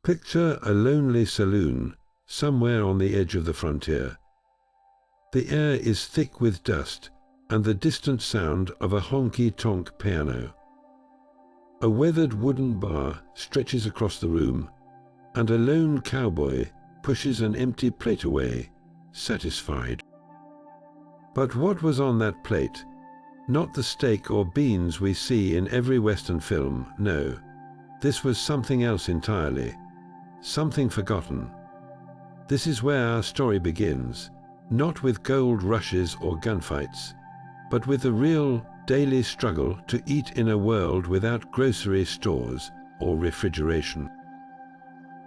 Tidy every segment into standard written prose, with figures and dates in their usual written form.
Picture a lonely saloon somewhere on the edge of the frontier. The air is thick with dust and the distant sound of a honky-tonk piano. A weathered wooden bar stretches across the room, and a lone cowboy pushes an empty plate away, satisfied. But what was on that plate? Not the steak or beans we see in every Western film, no. This was something else entirely, something forgotten. This is where our story begins, not with gold rushes or gunfights, but with the real daily struggle to eat in a world without grocery stores or refrigeration.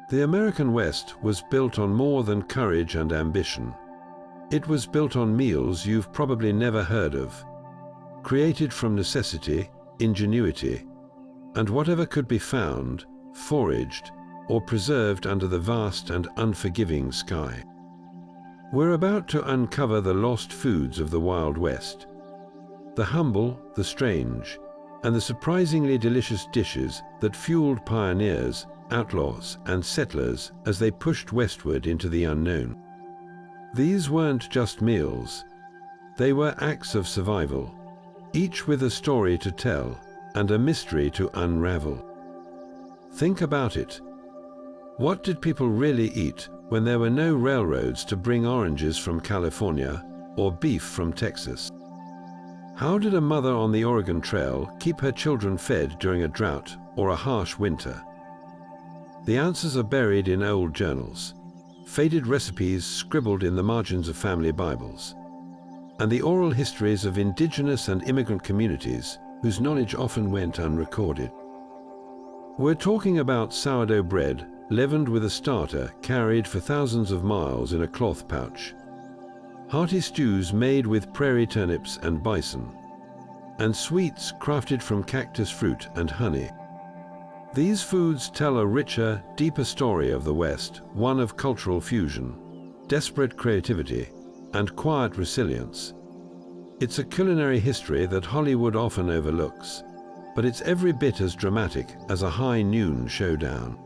The American West was built on more than courage and ambition. It was built on meals you've probably never heard of, created from necessity, ingenuity, and whatever could be found, foraged, or preserved under the vast and unforgiving sky. We're about to uncover the lost foods of the Wild West, the humble, the strange, and the surprisingly delicious dishes that fueled pioneers, outlaws, and settlers as they pushed westward into the unknown. These weren't just meals. They were acts of survival, each with a story to tell and a mystery to unravel. Think about it. What did people really eat when there were no railroads to bring oranges from California or beef from Texas? How did a mother on the Oregon Trail keep her children fed during a drought or a harsh winter? The answers are buried in old journals, faded recipes scribbled in the margins of family Bibles, and the oral histories of indigenous and immigrant communities whose knowledge often went unrecorded. We're talking about sourdough bread leavened with a starter carried for thousands of miles in a cloth pouch, hearty stews made with prairie turnips and bison, and sweets crafted from cactus fruit and honey. These foods tell a richer, deeper story of the West, one of cultural fusion, desperate creativity, and quiet resilience. It's a culinary history that Hollywood often overlooks, but it's every bit as dramatic as a high noon showdown.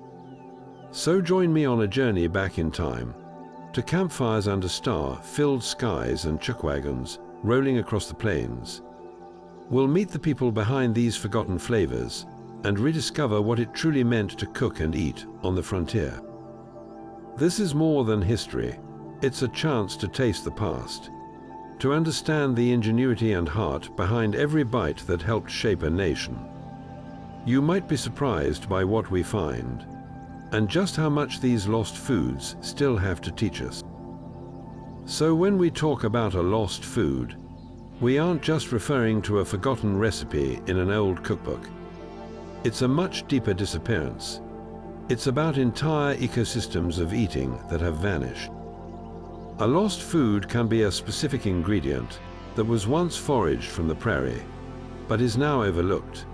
So join me on a journey back in time, to campfires under star-filled skies and chuckwagons rolling across the plains. We'll meet the people behind these forgotten flavors and rediscover what it truly meant to cook and eat on the frontier. This is more than history. It's a chance to taste the past, to understand the ingenuity and heart behind every bite that helped shape a nation. You might be surprised by what we find, and just how much these lost foods still have to teach us. So when we talk about a lost food, we aren't just referring to a forgotten recipe in an old cookbook. It's a much deeper disappearance. It's about entire ecosystems of eating that have vanished. A lost food can be a specific ingredient that was once foraged from the prairie, but is now overlooked.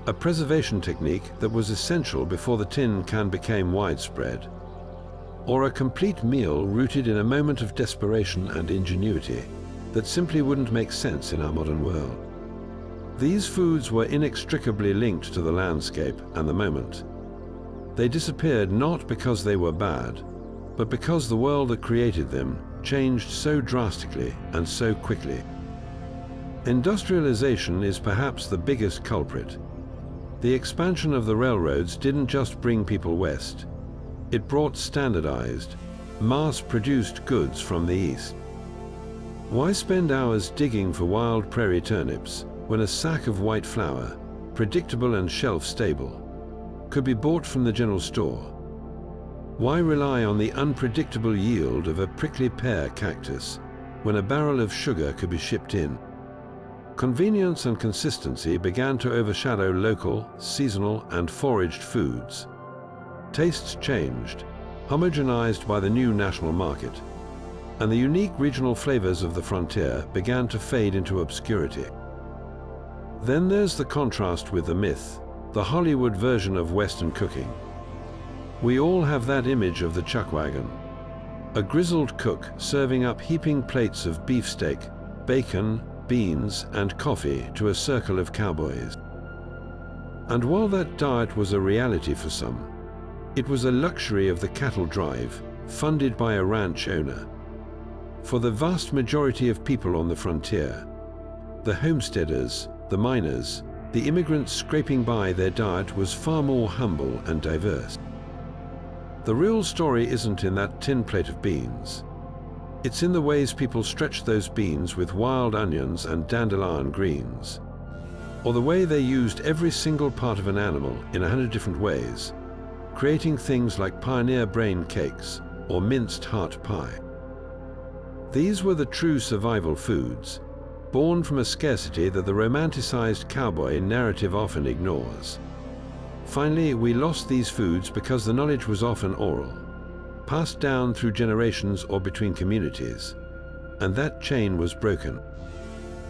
A preservation technique that was essential before the tin can became widespread. Or a complete meal rooted in a moment of desperation and ingenuity that simply wouldn't make sense in our modern world. These foods were inextricably linked to the landscape and the moment. They disappeared not because they were bad, but because the world that created them changed so drastically and so quickly. Industrialization is perhaps the biggest culprit. The expansion of the railroads didn't just bring people west. It brought standardized, mass-produced goods from the east. Why spend hours digging for wild prairie turnips when a sack of white flour, predictable and shelf-stable, could be bought from the general store? Why rely on the unpredictable yield of a prickly pear cactus when a barrel of sugar could be shipped in? Convenience and consistency began to overshadow local, seasonal, and foraged foods. Tastes changed, homogenized by the new national market, and the unique regional flavors of the frontier began to fade into obscurity. Then there's the contrast with the myth, the Hollywood version of Western cooking. We all have that image of the chuckwagon, a grizzled cook serving up heaping plates of beefsteak, bacon, beans, and coffee to a circle of cowboys. And while that diet was a reality for some, It was a luxury of the cattle drive, funded by a ranch owner. For the vast majority of people on the frontier, the homesteaders, the miners, the immigrants scraping by, their diet was far more humble and diverse. The real story isn't in that tin plate of beans. It's in the ways people stretched those beans with wild onions and dandelion greens, or the way they used every single part of an animal in 100 different ways, creating things like pioneer brain cakes or minced heart pie. These were the true survival foods, born from a scarcity that the romanticized cowboy narrative often ignores. Finally, we lost these foods because the knowledge was often oral, passed down through generations or between communities, and that chain was broken.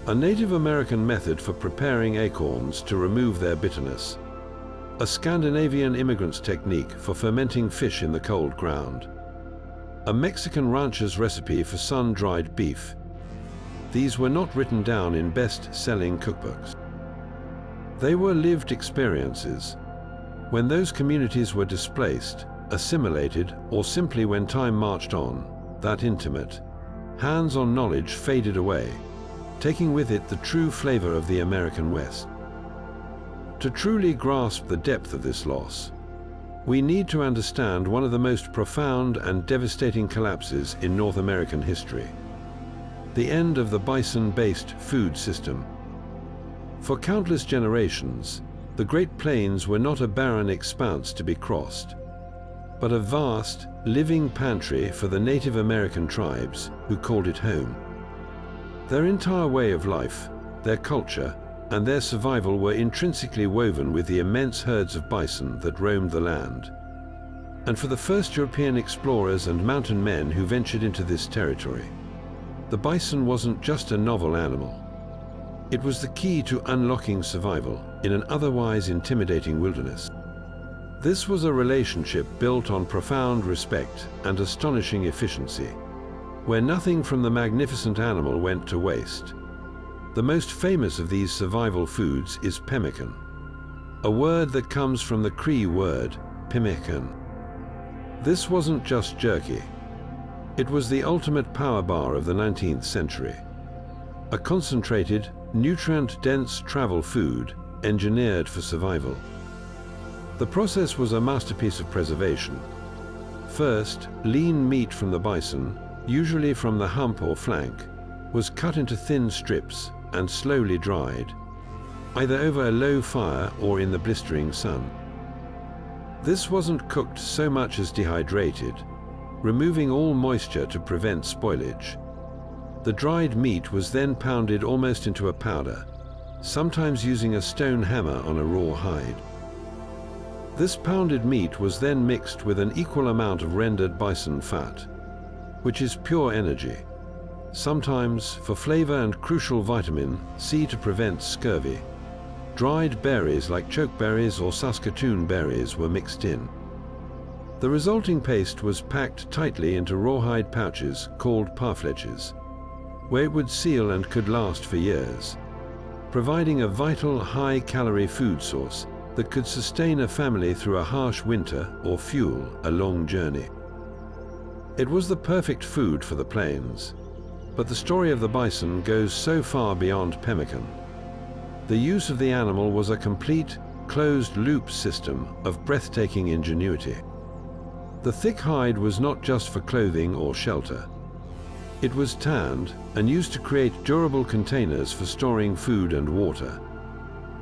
A Native American method for preparing acorns to remove their bitterness, a Scandinavian immigrant's technique for fermenting fish in the cold ground, a Mexican rancher's recipe for sun-dried beef. These were not written down in best-selling cookbooks. They were lived experiences. When those communities were displaced, assimilated, or simply when time marched on, that intimate, hands-on knowledge faded away, taking with it the true flavor of the American West. To truly grasp the depth of this loss, we need to understand one of the most profound and devastating collapses in North American history: the end of the bison-based food system. For countless generations, the Great Plains were not a barren expanse to be crossed, but a vast, living pantry for the Native American tribes who called it home. Their entire way of life, their culture, and their survival were intrinsically woven with the immense herds of bison that roamed the land. And for the first European explorers and mountain men who ventured into this territory, the bison wasn't just a novel animal. It was the key to unlocking survival in an otherwise intimidating wilderness. This was a relationship built on profound respect and astonishing efficiency, where nothing from the magnificent animal went to waste. The most famous of these survival foods is pemmican, a word that comes from the Cree word pimmican. This wasn't just jerky. It was the ultimate power bar of the 19th century, a concentrated, nutrient-dense travel food engineered for survival. The process was a masterpiece of preservation. First, lean meat from the bison, usually from the hump or flank, was cut into thin strips and slowly dried, either over a low fire or in the blistering sun. This wasn't cooked so much as dehydrated, removing all moisture to prevent spoilage. The dried meat was then pounded almost into a powder, sometimes using a stone hammer on a raw hide. This pounded meat was then mixed with an equal amount of rendered bison fat, which is pure energy, sometimes for flavor and crucial vitamin C to prevent scurvy. Dried berries like chokeberries or Saskatoon berries were mixed in. The resulting paste was packed tightly into rawhide pouches called parfleches, where it would seal and could last for years, providing a vital high-calorie food source that could sustain a family through a harsh winter or fuel a long journey. It was the perfect food for the plains, but the story of the bison goes so far beyond pemmican. The use of the animal was a complete, closed-loop system of breathtaking ingenuity. The thick hide was not just for clothing or shelter. It was tanned and used to create durable containers for storing food and water,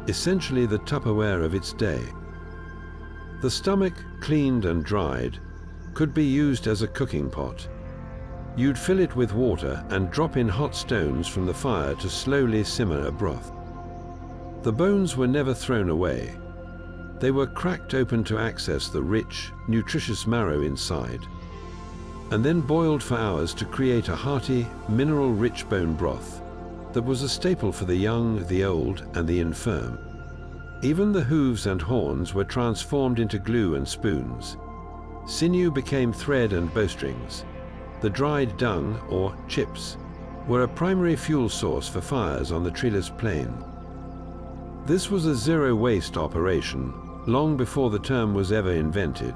essentially the Tupperware of its day. The stomach, cleaned and dried, could be used as a cooking pot. You'd fill it with water and drop in hot stones from the fire to slowly simmer a broth. The bones were never thrown away. They were cracked open to access the rich, nutritious marrow inside, and then boiled for hours to create a hearty, mineral-rich bone broth that was a staple for the young, the old, and the infirm. Even the hooves and horns were transformed into glue and spoons. Sinew became thread and bowstrings. The dried dung, or chips, were a primary fuel source for fires on the treeless plain. This was a zero-waste operation, long before the term was ever invented,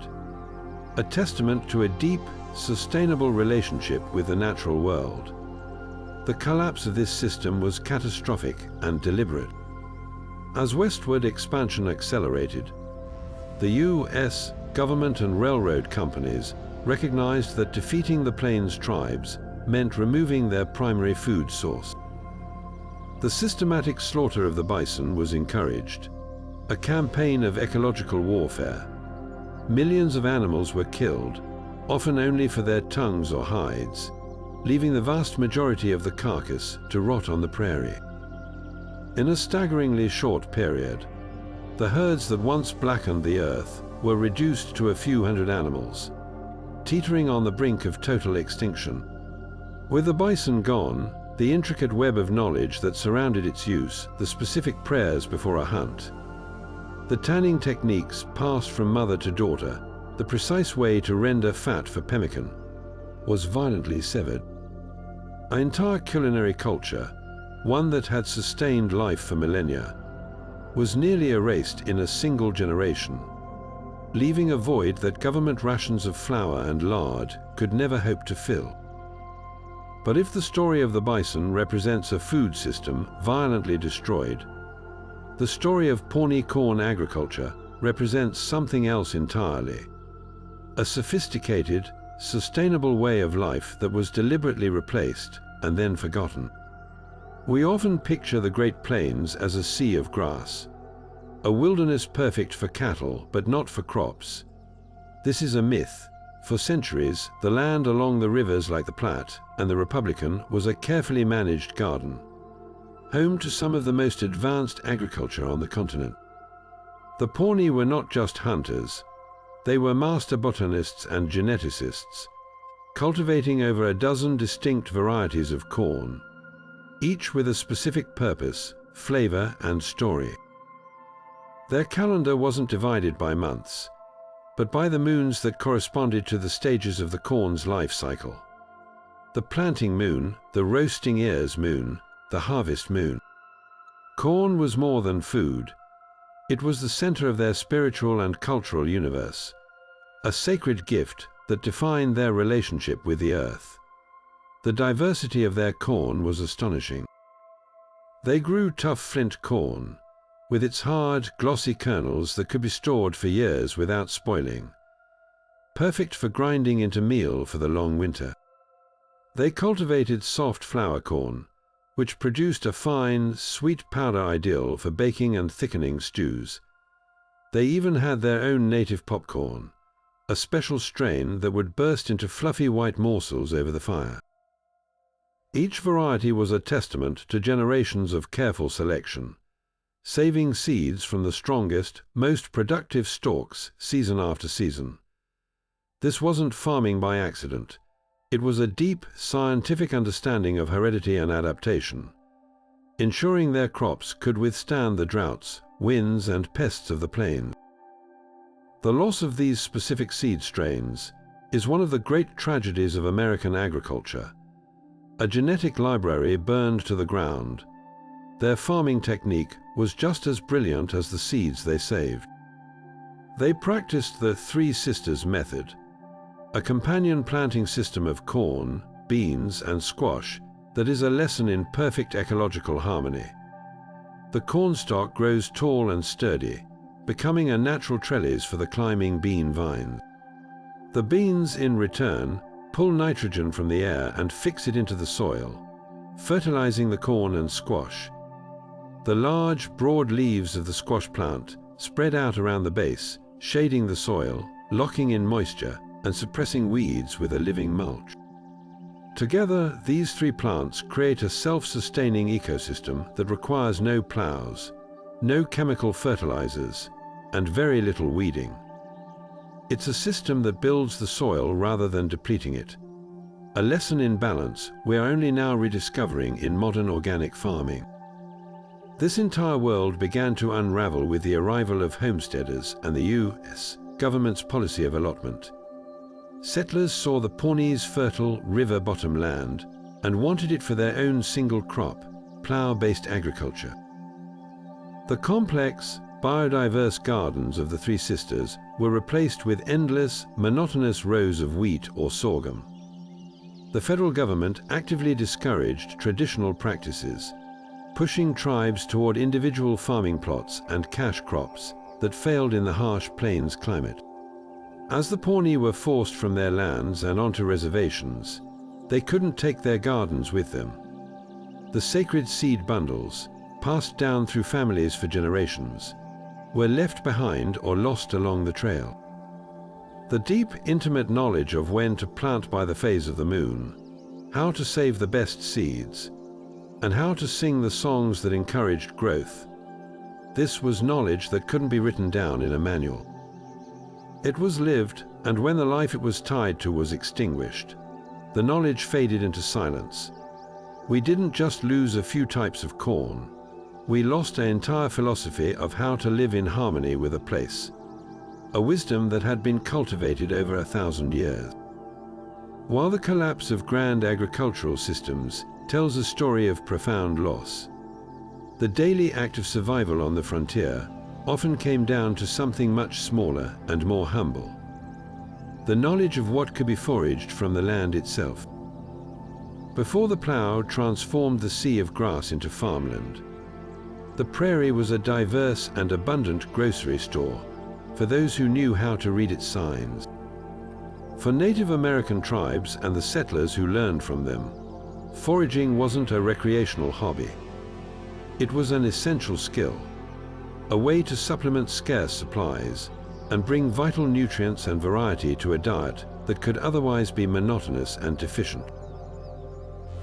a testament to a deep, sustainable relationship with the natural world. The collapse of this system was catastrophic and deliberate. As westward expansion accelerated, the U.S. government and railroad companies recognized that defeating the Plains tribes meant removing their primary food source. The systematic slaughter of the bison was encouraged, a campaign of ecological warfare. Millions of animals were killed, often only for their tongues or hides, leaving the vast majority of the carcass to rot on the prairie. In a staggeringly short period, the herds that once blackened the earth were reduced to a few hundred animals, teetering on the brink of total extinction. With the bison gone, the intricate web of knowledge that surrounded its use, the specific prayers before a hunt, the tanning techniques passed from mother to daughter, the precise way to render fat for pemmican, was violently severed. An entire culinary culture, one that had sustained life for millennia, was nearly erased in a single generation, leaving a void that government rations of flour and lard could never hope to fill. But if the story of the bison represents a food system violently destroyed, the story of Pawnee corn agriculture represents something else entirely. A sophisticated, sustainable way of life that was deliberately replaced and then forgotten. We often picture the Great Plains as a sea of grass, a wilderness perfect for cattle but not for crops. This is a myth. For centuries, the land along the rivers like the Platte and the Republican was a carefully managed garden, home to some of the most advanced agriculture on the continent. The Pawnee were not just hunters, they were master botanists and geneticists, cultivating over a dozen distinct varieties of corn, each with a specific purpose, flavor, and story. Their calendar wasn't divided by months, but by the moons that corresponded to the stages of the corn's life cycle. The planting moon, the roasting ears moon, the harvest moon. Corn was more than food. It was the center of their spiritual and cultural universe, a sacred gift that defined their relationship with the earth. The diversity of their corn was astonishing. They grew tough flint corn, with its hard, glossy kernels that could be stored for years without spoiling, perfect for grinding into meal for the long winter. They cultivated soft flour corn, which produced a fine, sweet powder ideal for baking and thickening stews. They even had their own native popcorn, a special strain that would burst into fluffy white morsels over the fire. Each variety was a testament to generations of careful selection, saving seeds from the strongest, most productive stalks season after season. This wasn't farming by accident. It was a deep, scientific understanding of heredity and adaptation, ensuring their crops could withstand the droughts, winds, and pests of the plains. The loss of these specific seed strains is one of the great tragedies of American agriculture. A genetic library burned to the ground. Their farming technique was just as brilliant as the seeds they saved. They practiced the Three Sisters method, a companion planting system of corn, beans, and squash that is a lesson in perfect ecological harmony. The cornstalk grows tall and sturdy, becoming a natural trellis for the climbing bean vines. The beans, in return, pull nitrogen from the air and fix it into the soil, fertilizing the corn and squash. The large, broad leaves of the squash plant spread out around the base, shading the soil, locking in moisture, and suppressing weeds with a living mulch. Together, these three plants create a self-sustaining ecosystem that requires no plows, no chemical fertilizers, and very little weeding. It's a system that builds the soil rather than depleting it, a lesson in balance we are only now rediscovering in modern organic farming. This entire world began to unravel with the arrival of homesteaders and the U.S. government's policy of allotment. Settlers saw the Pawnee's fertile river-bottom land and wanted it for their own single crop, plough-based agriculture. The complex, biodiverse gardens of the Three Sisters were replaced with endless, monotonous rows of wheat or sorghum. The federal government actively discouraged traditional practices, pushing tribes toward individual farming plots and cash crops that failed in the harsh plains climate. As the Pawnee were forced from their lands and onto reservations, they couldn't take their gardens with them. The sacred seed bundles, passed down through families for generations, were left behind or lost along the trail. The deep, intimate knowledge of when to plant by the phase of the moon, how to save the best seeds, and how to sing the songs that encouraged growth, this was knowledge that couldn't be written down in a manual. It was lived, and when the life it was tied to was extinguished, the knowledge faded into silence. We didn't just lose a few types of corn, we lost an entire philosophy of how to live in harmony with a place, a wisdom that had been cultivated over 1,000 years. While the collapse of grand agricultural systems tells a story of profound loss, the daily act of survival on the frontier often came down to something much smaller and more humble: the knowledge of what could be foraged from the land itself. Before the plow transformed the sea of grass into farmland, the prairie was a diverse and abundant grocery store for those who knew how to read its signs. For Native American tribes and the settlers who learned from them, foraging wasn't a recreational hobby. It was an essential skill, a way to supplement scarce supplies and bring vital nutrients and variety to a diet that could otherwise be monotonous and deficient.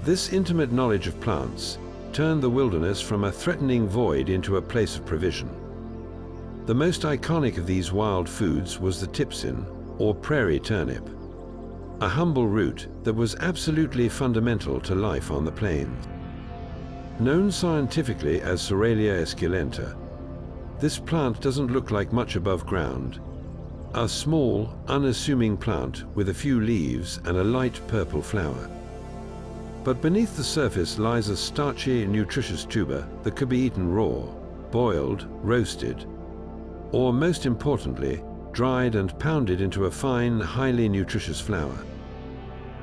This intimate knowledge of plants turned the wilderness from a threatening void into a place of provision. The most iconic of these wild foods was the tipsin, or prairie turnip, a humble root that was absolutely fundamental to life on the plains. Known scientifically as Soralia esculenta, this plant doesn't look like much above ground. A small, unassuming plant with a few leaves and a light purple flower. But beneath the surface lies a starchy, nutritious tuber that could be eaten raw, boiled, roasted, or most importantly, dried and pounded into a fine, highly nutritious flour.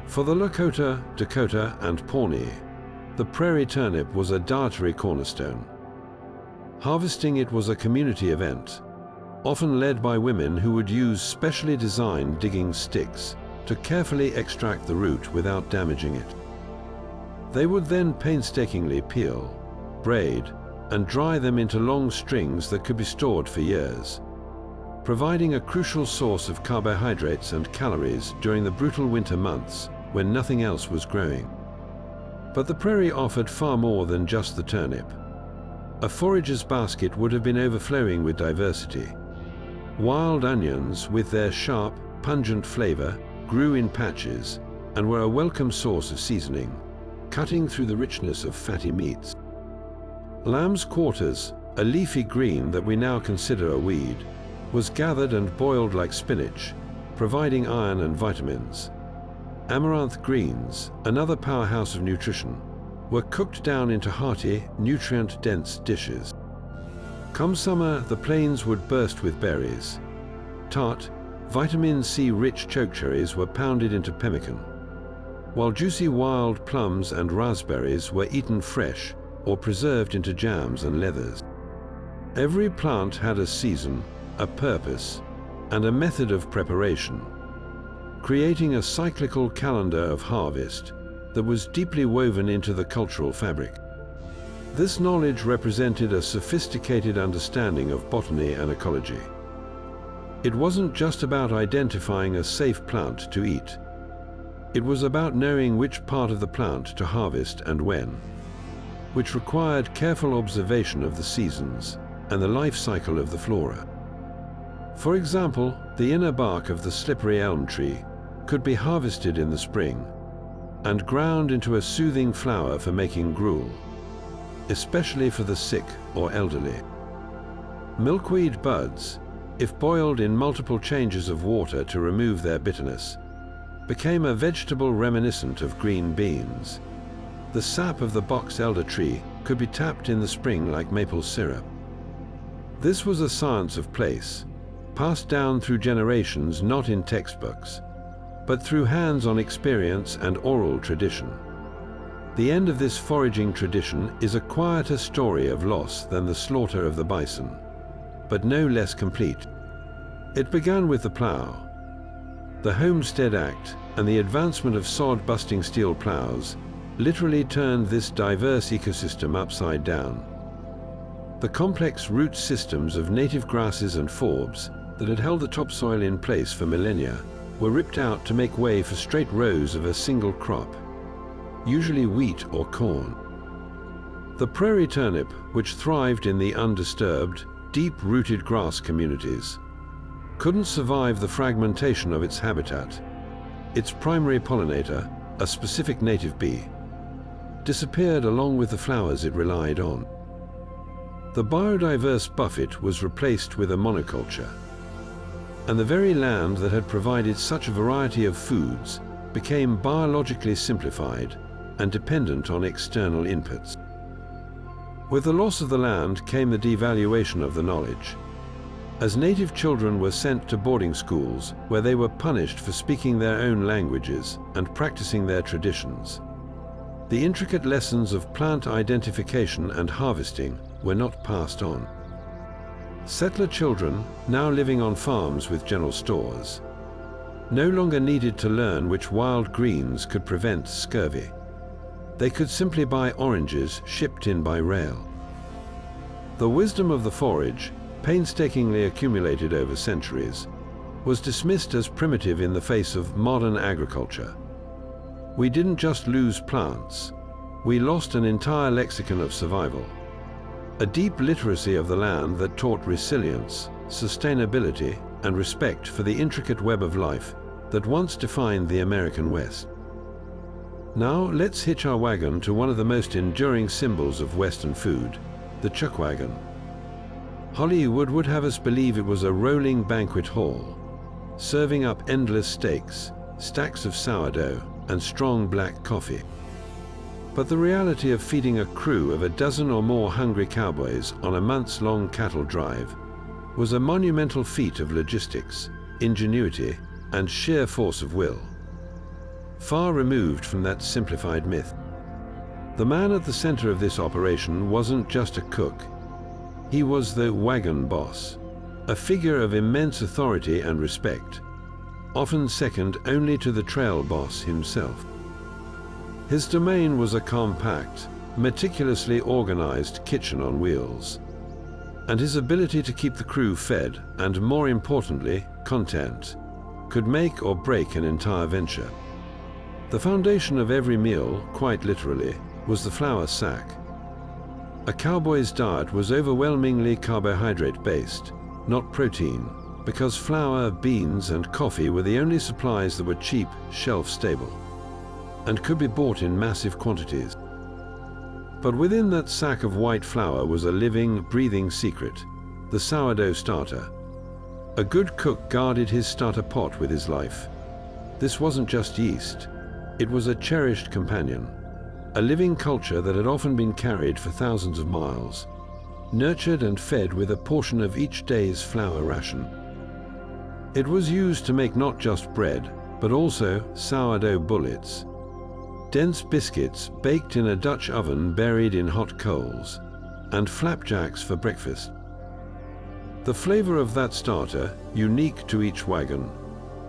For the Lakota, Dakota, and Pawnee, the prairie turnip was a dietary cornerstone. Harvesting it was a community event, often led by women who would use specially designed digging sticks to carefully extract the root without damaging it. They would then painstakingly peel, braid, and dry them into long strings that could be stored for years, providing a crucial source of carbohydrates and calories during the brutal winter months when nothing else was growing. But the prairie offered far more than just the turnip. A forager's basket would have been overflowing with diversity. Wild onions, with their sharp, pungent flavor, grew in patches and were a welcome source of seasoning, cutting through the richness of fatty meats. Lamb's quarters, a leafy green that we now consider a weed, was gathered and boiled like spinach, providing iron and vitamins. Amaranth greens, another powerhouse of nutrition, were cooked down into hearty, nutrient-dense dishes. Come summer, the plains would burst with berries. Tart, vitamin C-rich chokecherries were pounded into pemmican, while juicy wild plums and raspberries were eaten fresh or preserved into jams and leathers. Every plant had a season, a purpose, and a method of preparation, creating a cyclical calendar of harvest that was deeply woven into the cultural fabric. This knowledge represented a sophisticated understanding of botany and ecology. It wasn't just about identifying a safe plant to eat. It was about knowing which part of the plant to harvest and when, which required careful observation of the seasons and the life cycle of the flora. For example, the inner bark of the slippery elm tree could be harvested in the spring and ground into a soothing flour for making gruel, especially for the sick or elderly. Milkweed buds, if boiled in multiple changes of water to remove their bitterness, became a vegetable reminiscent of green beans. The sap of the box elder tree could be tapped in the spring like maple syrup. This was a science of place, passed down through generations not in textbooks, but through hands-on experience and oral tradition. The end of this foraging tradition is a quieter story of loss than the slaughter of the bison, but no less complete. It began with the plough. The Homestead Act and the advancement of sod-busting steel ploughs literally turned this diverse ecosystem upside down. The complex root systems of native grasses and forbs that had held the topsoil in place for millennia were ripped out to make way for straight rows of a single crop, usually wheat or corn. The prairie turnip, which thrived in the undisturbed, deep-rooted grass communities, couldn't survive the fragmentation of its habitat. Its primary pollinator, a specific native bee, disappeared along with the flowers it relied on. The biodiverse buffet was replaced with a monoculture, and the very land that had provided such a variety of foods became biologically simplified and dependent on external inputs. With the loss of the land came the devaluation of the knowledge, as native children were sent to boarding schools where they were punished for speaking their own languages and practicing their traditions. The intricate lessons of plant identification and harvesting were not passed on. Settler children, now living on farms with general stores, no longer needed to learn which wild greens could prevent scurvy. They could simply buy oranges shipped in by rail. The wisdom of the forage, painstakingly accumulated over centuries, was dismissed as primitive in the face of modern agriculture. We didn't just lose plants, we lost an entire lexicon of survival. A deep literacy of the land that taught resilience, sustainability, and respect for the intricate web of life that once defined the American West. Now let's hitch our wagon to one of the most enduring symbols of Western food, the chuckwagon. Hollywood would have us believe it was a rolling banquet hall, serving up endless steaks, stacks of sourdough, and strong black coffee. But the reality of feeding a crew of a dozen or more hungry cowboys on a months-long cattle drive was a monumental feat of logistics, ingenuity, and sheer force of will. Far removed from that simplified myth. The man at the center of this operation wasn't just a cook. He was the wagon boss, a figure of immense authority and respect, often second only to the trail boss himself. His domain was a compact, meticulously organized kitchen on wheels, and his ability to keep the crew fed and, more importantly, content, could make or break an entire venture. The foundation of every meal, quite literally, was the flour sack. A cowboy's diet was overwhelmingly carbohydrate-based, not protein, because flour, beans, and coffee were the only supplies that were cheap, shelf-stable, and could be bought in massive quantities. But within that sack of white flour was a living, breathing secret, the sourdough starter. A good cook guarded his starter pot with his life. This wasn't just yeast. It was a cherished companion, a living culture that had often been carried for thousands of miles, nurtured and fed with a portion of each day's flour ration. It was used to make not just bread, but also sourdough bullets, dense biscuits baked in a Dutch oven buried in hot coals, and flapjacks for breakfast. The flavor of that starter, unique to each wagon,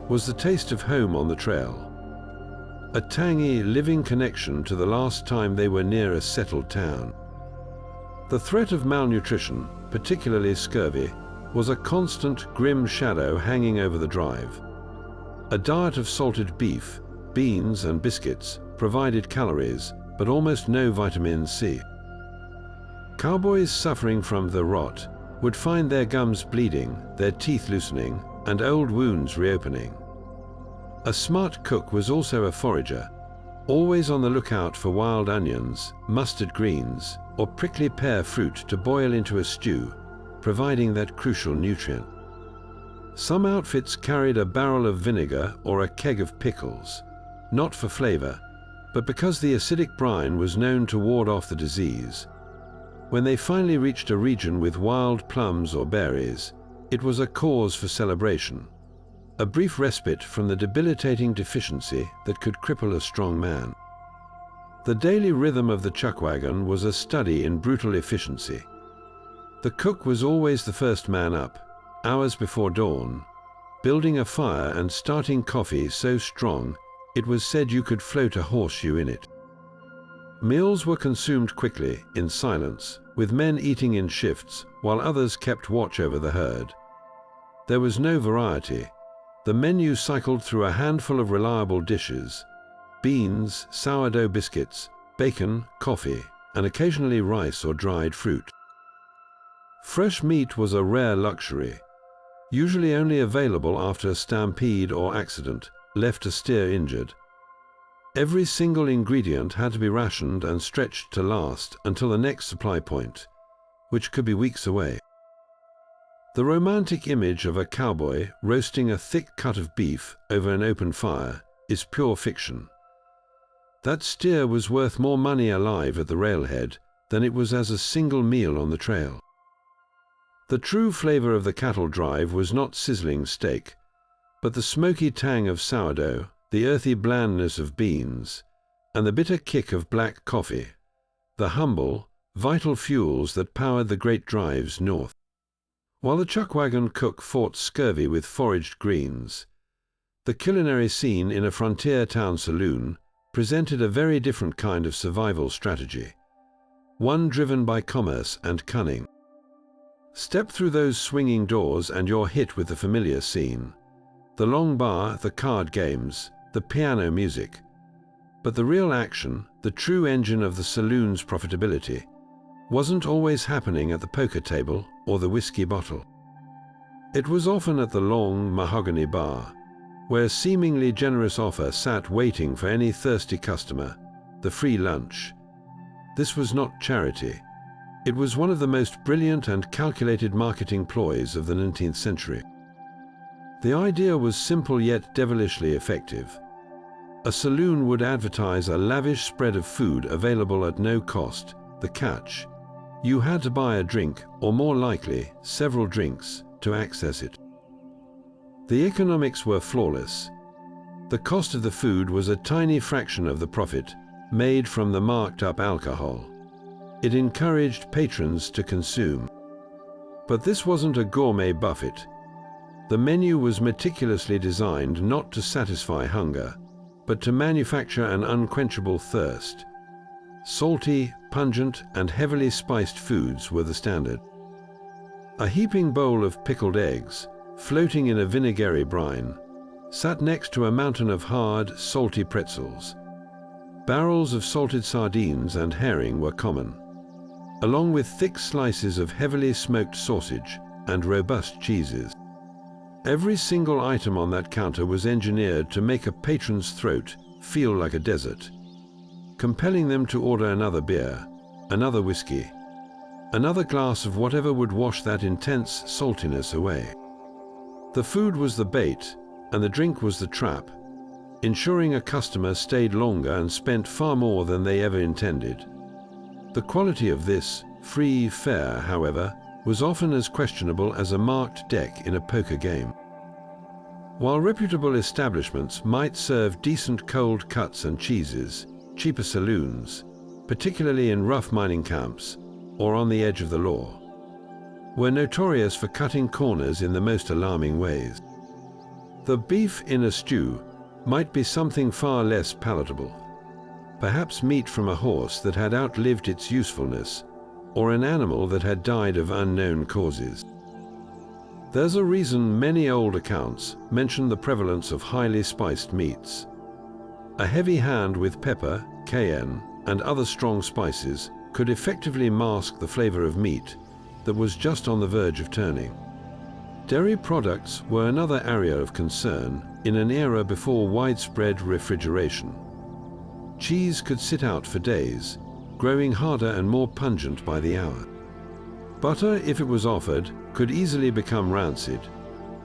was the taste of home on the trail. A tangy, living connection to the last time they were near a settled town. The threat of malnutrition, particularly scurvy, was a constant, grim shadow hanging over the drive. A diet of salted beef, beans, and biscuits provided calories, but almost no vitamin C. Cowboys suffering from the rot would find their gums bleeding, their teeth loosening, and old wounds reopening. A smart cook was also a forager, always on the lookout for wild onions, mustard greens, or prickly pear fruit to boil into a stew, providing that crucial nutrient. Some outfits carried a barrel of vinegar or a keg of pickles, not for flavor, but because the acidic brine was known to ward off the disease. When they finally reached a region with wild plums or berries, it was a cause for celebration, a brief respite from the debilitating deficiency that could cripple a strong man. The daily rhythm of the chuckwagon was a study in brutal efficiency. The cook was always the first man up, hours before dawn, building a fire and starting coffee so strong it was said you could float a horseshoe in it. Meals were consumed quickly, in silence, with men eating in shifts while others kept watch over the herd. There was no variety. The menu cycled through a handful of reliable dishes: beans, sourdough biscuits, bacon, coffee, and occasionally rice or dried fruit. Fresh meat was a rare luxury, usually only available after a stampede or accident left a steer injured. Every single ingredient had to be rationed and stretched to last until the next supply point, which could be weeks away. The romantic image of a cowboy roasting a thick cut of beef over an open fire is pure fiction. That steer was worth more money alive at the railhead than it was as a single meal on the trail. The true flavor of the cattle drive was not sizzling steak, but the smoky tang of sourdough, the earthy blandness of beans, and the bitter kick of black coffee, the humble, vital fuels that powered the great drives north. While the chuckwagon cook fought scurvy with foraged greens, the culinary scene in a frontier town saloon presented a very different kind of survival strategy, one driven by commerce and cunning. Step through those swinging doors and you're hit with the familiar scene: the long bar, the card games, the piano music. But the real action, the true engine of the saloon's profitability, wasn't always happening at the poker table or the whiskey bottle. It was often at the long mahogany bar, where a seemingly generous offer sat waiting for any thirsty customer, the free lunch. This was not charity. It was one of the most brilliant and calculated marketing ploys of the 19th century. The idea was simple yet devilishly effective. A saloon would advertise a lavish spread of food available at no cost. The catch: you had to buy a drink, or more likely, several drinks, to access it. The economics were flawless. The cost of the food was a tiny fraction of the profit, made from the marked-up alcohol. It encouraged patrons to consume. But this wasn't a gourmet buffet. The menu was meticulously designed not to satisfy hunger, but to manufacture an unquenchable thirst. Salty, pungent, and heavily spiced foods were the standard. A heaping bowl of pickled eggs, floating in a vinegary brine, sat next to a mountain of hard, salty pretzels. Barrels of salted sardines and herring were common, along with thick slices of heavily smoked sausage and robust cheeses. Every single item on that counter was engineered to make a patron's throat feel like a desert, compelling them to order another beer, another whiskey, another glass of whatever would wash that intense saltiness away. The food was the bait, and the drink was the trap, ensuring a customer stayed longer and spent far more than they ever intended. The quality of this free fare, however, was often as questionable as a marked deck in a poker game. While reputable establishments might serve decent cold cuts and cheeses, cheaper saloons, particularly in rough mining camps or on the edge of the law, were notorious for cutting corners in the most alarming ways. The beef in a stew might be something far less palatable, perhaps meat from a horse that had outlived its usefulness, or an animal that had died of unknown causes. There's a reason many old accounts mention the prevalence of highly spiced meats. A heavy hand with pepper, cayenne, and other strong spices could effectively mask the flavor of meat that was just on the verge of turning. Dairy products were another area of concern in an era before widespread refrigeration. Cheese could sit out for days, growing harder and more pungent by the hour. Butter, if it was offered, could easily become rancid.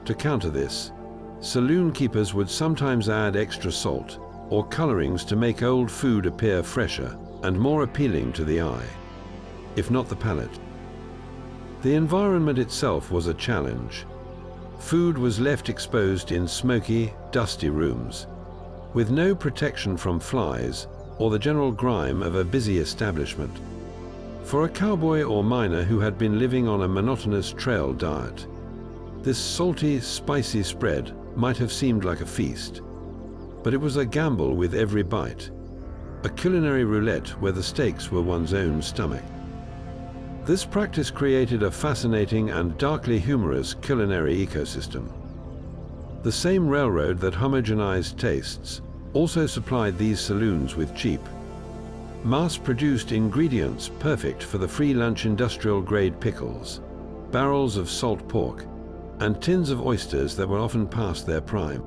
To counter this, saloon keepers would sometimes add extra salt or colorings to make old food appear fresher and more appealing to the eye. if not the palate. The environment itself was a challenge. Food was left exposed in smoky, dusty rooms, with no protection from flies or the general grime of a busy establishment. For a cowboy or miner who had been living on a monotonous trail diet, this salty, spicy spread might have seemed like a feast. But it was a gamble with every bite, a culinary roulette where the stakes were one's own stomach. This practice created a fascinating and darkly humorous culinary ecosystem. The same railroad that homogenized tastes also supplied these saloons with cheap, mass-produced ingredients perfect for the free lunch industrial-grade pickles, barrels of salt pork, and tins of oysters that were often past their prime.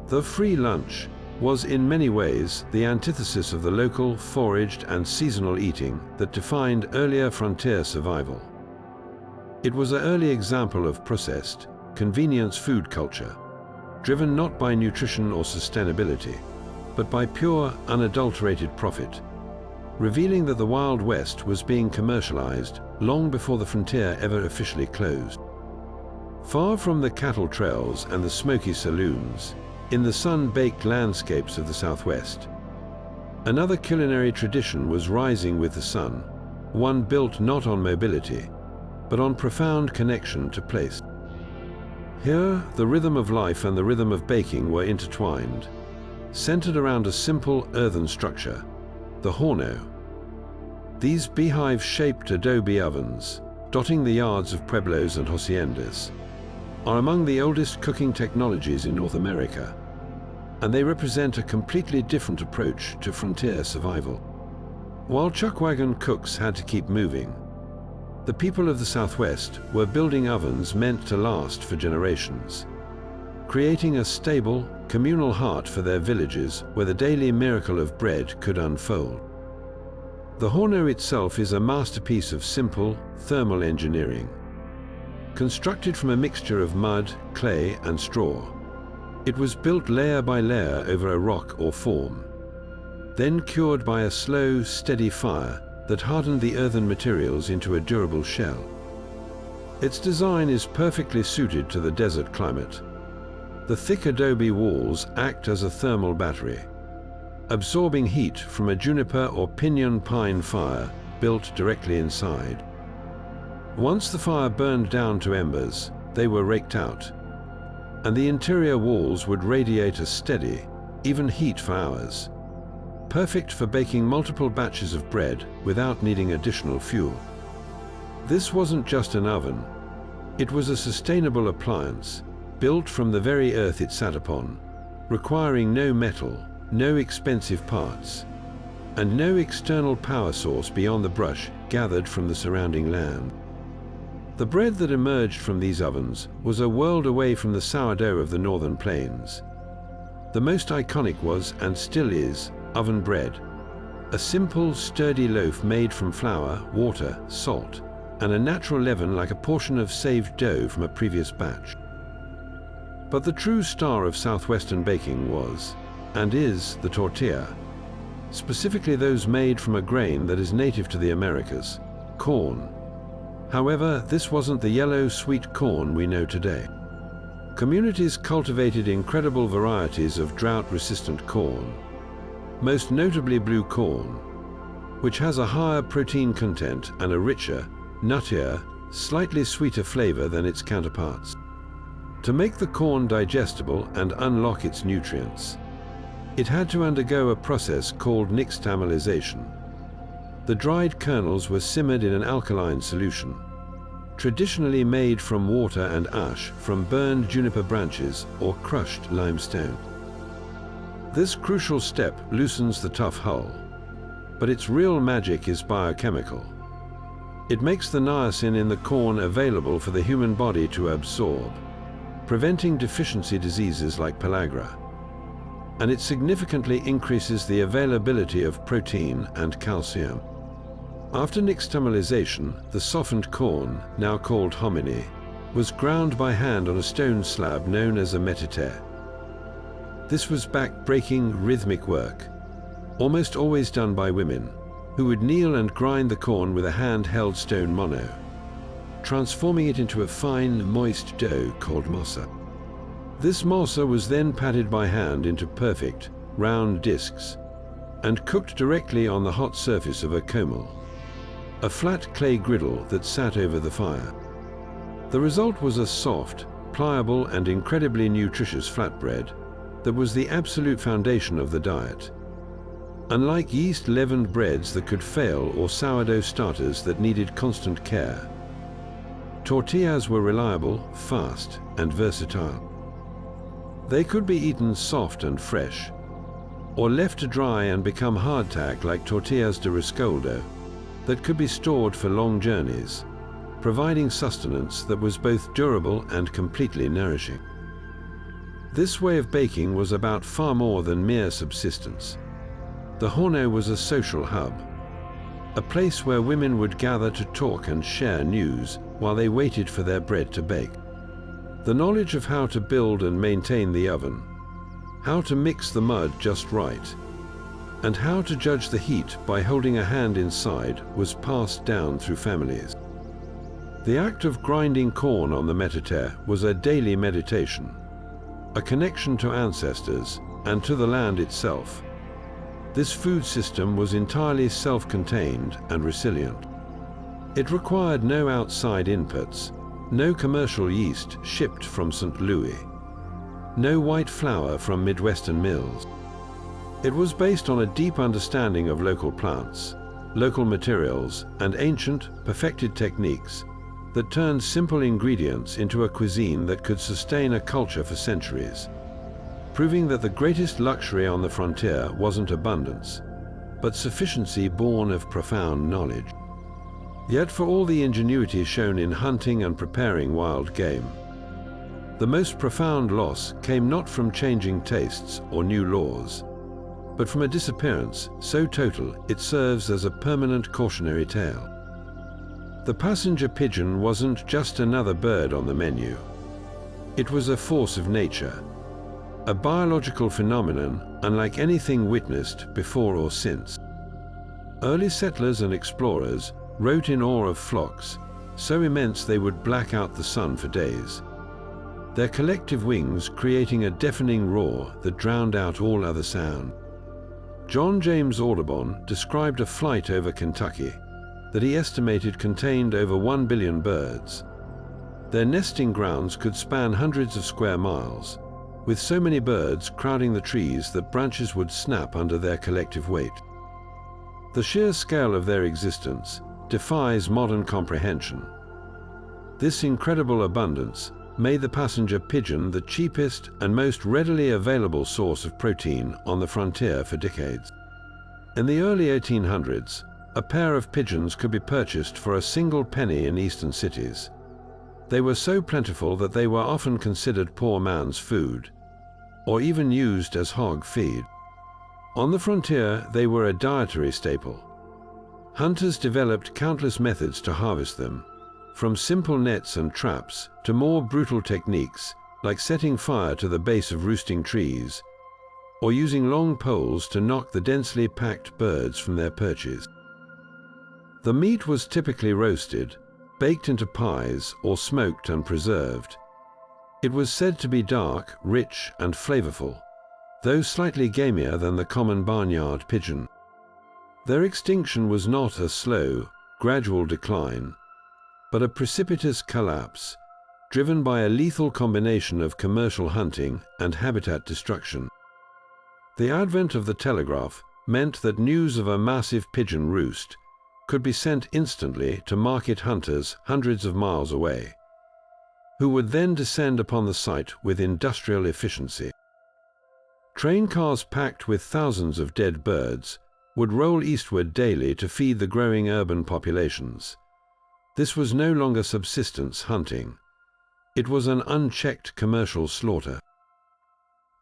The free lunch was in many ways the antithesis of the local, foraged, and seasonal eating that defined earlier frontier survival. It was an early example of processed, convenience food culture, driven not by nutrition or sustainability, but by pure, unadulterated profit, revealing that the Wild West was being commercialized long before the frontier ever officially closed. Far from the cattle trails and the smoky saloons, in the sun-baked landscapes of the Southwest, another culinary tradition was rising with the sun, one built not on mobility, but on profound connection to place. Here, the rhythm of life and the rhythm of baking were intertwined, centered around a simple earthen structure, the horno. These beehive-shaped adobe ovens, dotting the yards of pueblos and haciendas, are among the oldest cooking technologies in North America, and they represent a completely different approach to frontier survival. While chuckwagon cooks had to keep moving, the people of the Southwest were building ovens meant to last for generations, creating a stable, communal heart for their villages where the daily miracle of bread could unfold. The horno itself is a masterpiece of simple, thermal engineering. Constructed from a mixture of mud, clay, and straw, it was built layer by layer over a rock or form, then cured by a slow, steady fire that hardened the earthen materials into a durable shell. Its design is perfectly suited to the desert climate. The thick adobe walls act as a thermal battery, absorbing heat from a juniper or pinyon pine fire built directly inside. Once the fire burned down to embers, they were raked out, and the interior walls would radiate a steady, even heat for hours, perfect for baking multiple batches of bread without needing additional fuel. This wasn't just an oven. It was a sustainable appliance, built from the very earth it sat upon, requiring no metal, no expensive parts, and no external power source beyond the brush gathered from the surrounding land. The bread that emerged from these ovens was a world away from the sourdough of the northern plains. The most iconic was, and still is, oven bread, a simple, sturdy loaf made from flour, water, salt, and a natural leaven like a portion of saved dough from a previous batch. But the true star of Southwestern baking was, and is, the tortilla, specifically those made from a grain that is native to the Americas, corn. However, this wasn't the yellow, sweet corn we know today. Communities cultivated incredible varieties of drought-resistant corn, most notably blue corn, which has a higher protein content and a richer, nuttier, slightly sweeter flavor than its counterparts. To make the corn digestible and unlock its nutrients, it had to undergo a process called nixtamalization. The dried kernels were simmered in an alkaline solution, traditionally made from water and ash from burned juniper branches or crushed limestone. This crucial step loosens the tough hull, but its real magic is biochemical. It makes the niacin in the corn available for the human body to absorb, preventing deficiency diseases like pellagra, and it significantly increases the availability of protein and calcium. After nixtamalization, the softened corn, now called hominy, was ground by hand on a stone slab known as a metiter. This was back-breaking rhythmic work, almost always done by women, who would kneel and grind the corn with a hand-held stone mono, transforming it into a fine, moist dough called mossa. This mossa was then patted by hand into perfect, round discs and cooked directly on the hot surface of a komel, a flat clay griddle that sat over the fire. The result was a soft, pliable and incredibly nutritious flatbread that was the absolute foundation of the diet. Unlike yeast-leavened breads that could fail or sourdough starters that needed constant care, tortillas were reliable, fast and versatile. They could be eaten soft and fresh, or left to dry and become hardtack like tortillas de riscoldo that could be stored for long journeys, providing sustenance that was both durable and completely nourishing. This way of baking was about far more than mere subsistence. The horno was a social hub, a place where women would gather to talk and share news while they waited for their bread to bake. The knowledge of how to build and maintain the oven, how to mix the mud just right, and how to judge the heat by holding a hand inside was passed down through families. The act of grinding corn on the metate was a daily meditation, a connection to ancestors and to the land itself. This food system was entirely self-contained and resilient. It required no outside inputs, no commercial yeast shipped from St. Louis, no white flour from Midwestern mills. It was based on a deep understanding of local plants, local materials, and ancient, perfected techniques that turned simple ingredients into a cuisine that could sustain a culture for centuries, proving that the greatest luxury on the frontier wasn't abundance, but sufficiency born of profound knowledge. Yet for all the ingenuity shown in hunting and preparing wild game, the most profound loss came not from changing tastes or new laws, but from a disappearance so total it serves as a permanent cautionary tale. The passenger pigeon wasn't just another bird on the menu. It was a force of nature, a biological phenomenon unlike anything witnessed before or since. Early settlers and explorers wrote in awe of flocks, so immense they would black out the sun for days, their collective wings creating a deafening roar that drowned out all other sound. John James Audubon described a flight over Kentucky that he estimated contained over 1 billion birds. Their nesting grounds could span hundreds of square miles, with so many birds crowding the trees that branches would snap under their collective weight. The sheer scale of their existence defies modern comprehension. This incredible abundance made the passenger pigeon the cheapest and most readily available source of protein on the frontier for decades. In the early 1800s, a pair of pigeons could be purchased for a single penny in eastern cities. They were so plentiful that they were often considered poor man's food, or even used as hog feed. On the frontier, they were a dietary staple. Hunters developed countless methods to harvest them, from simple nets and traps to more brutal techniques like setting fire to the base of roosting trees, or using long poles to knock the densely packed birds from their perches. The meat was typically roasted, baked into pies, or smoked and preserved. It was said to be dark, rich, and flavorful, though slightly gamier than the common barnyard pigeon. Their extinction was not a slow, gradual decline, but a precipitous collapse, driven by a lethal combination of commercial hunting and habitat destruction. The advent of the telegraph meant that news of a massive pigeon roost could be sent instantly to market hunters hundreds of miles away, who would then descend upon the site with industrial efficiency. Train cars packed with thousands of dead birds would roll eastward daily to feed the growing urban populations. This was no longer subsistence hunting. It was an unchecked commercial slaughter.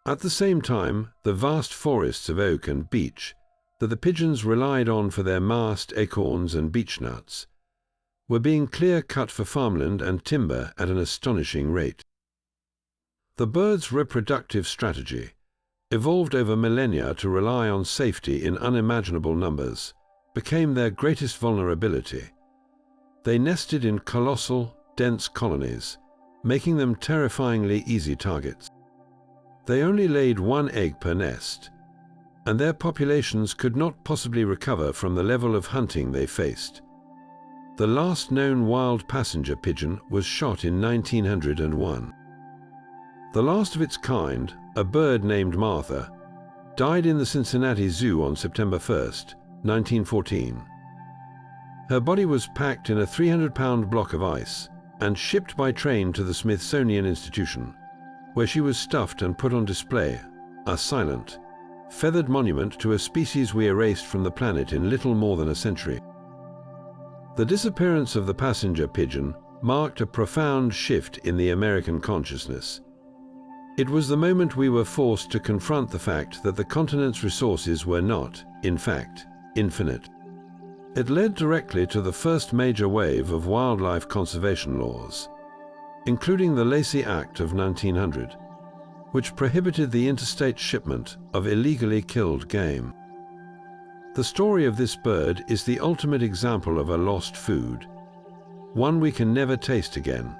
At the same time, the vast forests of oak and beech that the pigeons relied on for their mast, acorns, and beechnuts were being clear-cut for farmland and timber at an astonishing rate. The bird's reproductive strategy evolved over millennia to rely on safety in unimaginable numbers, became their greatest vulnerability. They nested in colossal, dense colonies, making them terrifyingly easy targets. They only laid one egg per nest, and their populations could not possibly recover from the level of hunting they faced. The last known wild passenger pigeon was shot in 1901. The last of its kind, a bird named Martha, died in the Cincinnati Zoo on September 1st, 1914. Her body was packed in a 300-pound block of ice and shipped by train to the Smithsonian Institution, where she was stuffed and put on display, a silent, feathered monument to a species we erased from the planet in little more than a century. The disappearance of the passenger pigeon marked a profound shift in the American consciousness. It was the moment we were forced to confront the fact that the continent's resources were not, in fact, infinite. It led directly to the first major wave of wildlife conservation laws, including the Lacey Act of 1900, which prohibited the interstate shipment of illegally killed game. The story of this bird is the ultimate example of a lost food, one we can never taste again,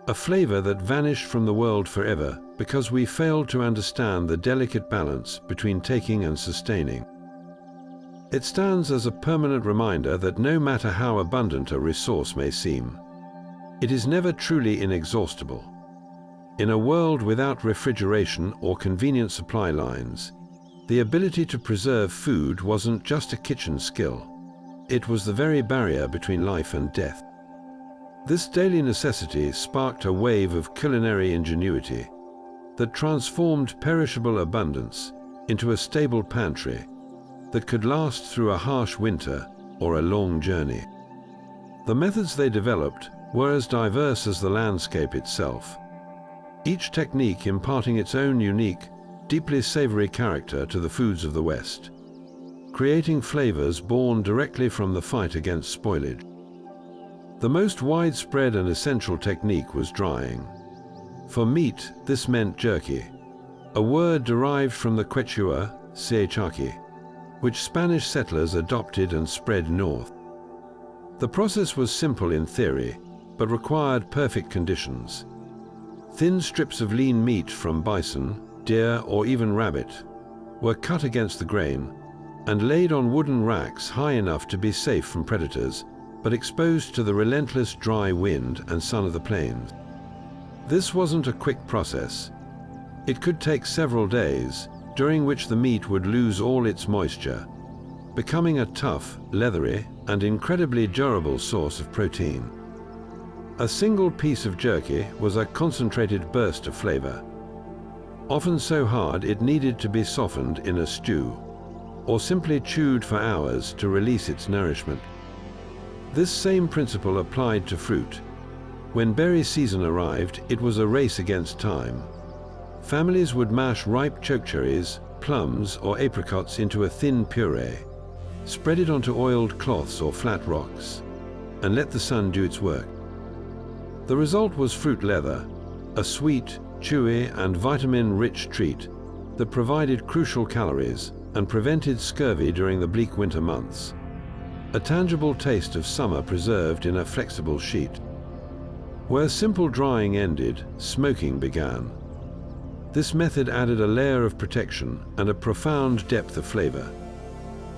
a flavor that vanished from the world forever because we failed to understand the delicate balance between taking and sustaining. It stands as a permanent reminder that no matter how abundant a resource may seem, it is never truly inexhaustible. In a world without refrigeration or convenient supply lines, the ability to preserve food wasn't just a kitchen skill. It was the very barrier between life and death. This daily necessity sparked a wave of culinary ingenuity that transformed perishable abundance into a stable pantry that could last through a harsh winter or a long journey. The methods they developed were as diverse as the landscape itself, each technique imparting its own unique, deeply savory character to the foods of the West, creating flavors born directly from the fight against spoilage. The most widespread and essential technique was drying. For meat, this meant jerky, a word derived from the Quechua "siechaki," which Spanish settlers adopted and spread north. The process was simple in theory, but required perfect conditions. Thin strips of lean meat from bison, deer, or even rabbit were cut against the grain and laid on wooden racks high enough to be safe from predators, but exposed to the relentless dry wind and sun of the plains. This wasn't a quick process. It could take several days, during which the meat would lose all its moisture, becoming a tough, leathery, and incredibly durable source of protein. A single piece of jerky was a concentrated burst of flavor, often so hard it needed to be softened in a stew, or simply chewed for hours to release its nourishment. This same principle applied to fruit. When berry season arrived, it was a race against time. Families would mash ripe chokecherries, plums, or apricots into a thin puree, spread it onto oiled cloths or flat rocks, and let the sun do its work. The result was fruit leather, a sweet, chewy, and vitamin-rich treat that provided crucial calories and prevented scurvy during the bleak winter months. A tangible taste of summer preserved in a flexible sheet. Where simple drying ended, smoking began. This method added a layer of protection and a profound depth of flavor.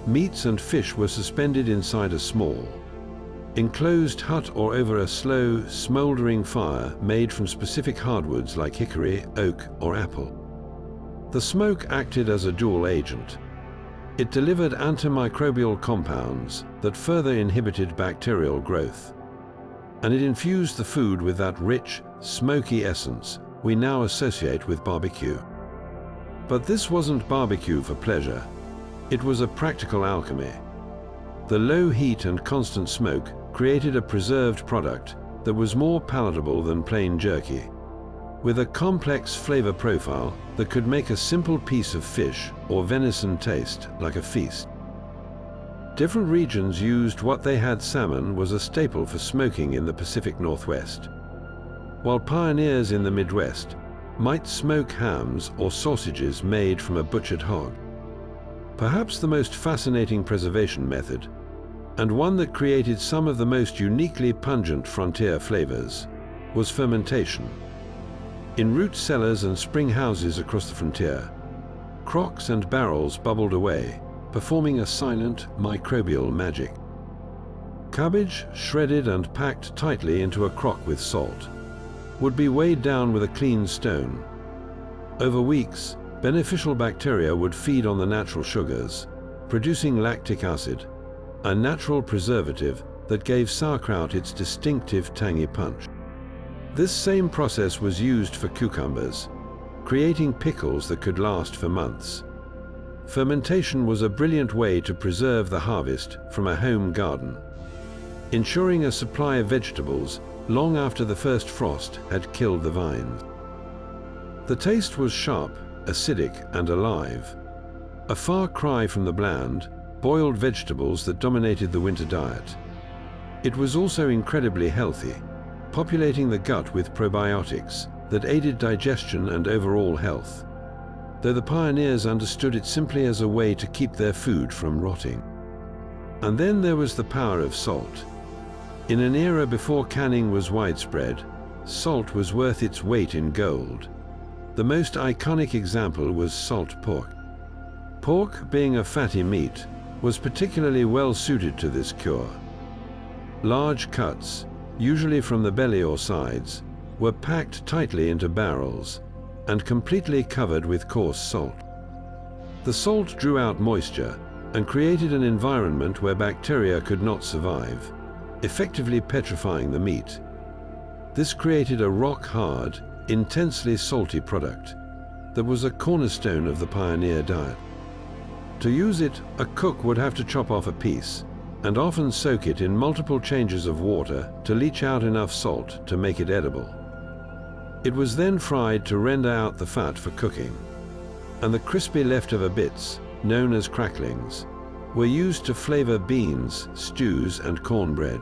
Meats and fish were suspended inside a small, enclosed hut or over a slow, smoldering fire made from specific hardwoods like hickory, oak, or apple. The smoke acted as a dual agent. It delivered antimicrobial compounds that further inhibited bacterial growth, and it infused the food with that rich, smoky essence we now associate with barbecue. But this wasn't barbecue for pleasure. It was a practical alchemy. The low heat and constant smoke created a preserved product that was more palatable than plain jerky, with a complex flavor profile that could make a simple piece of fish or venison taste like a feast. Different regions used what they had. Salmon was a staple for smoking in the Pacific Northwest, while pioneers in the Midwest might smoke hams or sausages made from a butchered hog. Perhaps the most fascinating preservation method, and one that created some of the most uniquely pungent frontier flavors, was fermentation. In root cellars and spring houses across the frontier, crocks and barrels bubbled away, performing a silent microbial magic. Cabbage, shredded and packed tightly into a crock with salt, would be weighed down with a clean stone. Over weeks, beneficial bacteria would feed on the natural sugars, producing lactic acid, a natural preservative that gave sauerkraut its distinctive tangy punch. This same process was used for cucumbers, creating pickles that could last for months. Fermentation was a brilliant way to preserve the harvest from a home garden, ensuring a supply of vegetables long after the first frost had killed the vines. The taste was sharp, acidic, and alive, a far cry from the bland, boiled vegetables that dominated the winter diet. It was also incredibly healthy, populating the gut with probiotics that aided digestion and overall health, though the pioneers understood it simply as a way to keep their food from rotting. And then there was the power of salt. In an era before canning was widespread, salt was worth its weight in gold. The most iconic example was salt pork. Pork, being a fatty meat, was particularly well suited to this cure. Large cuts, usually from the belly or sides, were packed tightly into barrels and completely covered with coarse salt. The salt drew out moisture and created an environment where bacteria could not survive, effectively petrifying the meat. This created a rock-hard, intensely salty product that was a cornerstone of the pioneer diet. To use it, a cook would have to chop off a piece and often soak it in multiple changes of water to leach out enough salt to make it edible. It was then fried to render out the fat for cooking, and the crispy leftover bits, known as cracklings, were used to flavor beans, stews, and cornbread.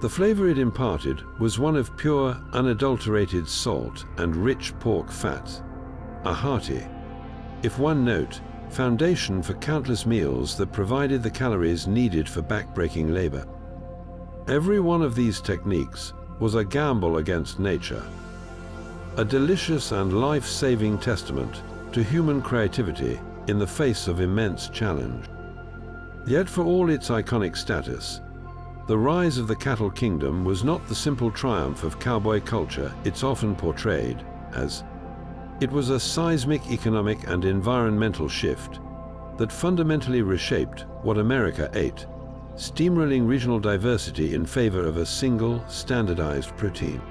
The flavor it imparted was one of pure, unadulterated salt and rich pork fat, a hearty, if one note, foundation for countless meals that provided the calories needed for back-breaking labor. Every one of these techniques was a gamble against nature, a delicious and life-saving testament to human creativity in the face of immense challenge. Yet for all its iconic status, the rise of the cattle kingdom was not the simple triumph of cowboy culture it's often portrayed as. It was a seismic economic and environmental shift that fundamentally reshaped what America ate, steamrolling regional diversity in favor of a single, standardized protein.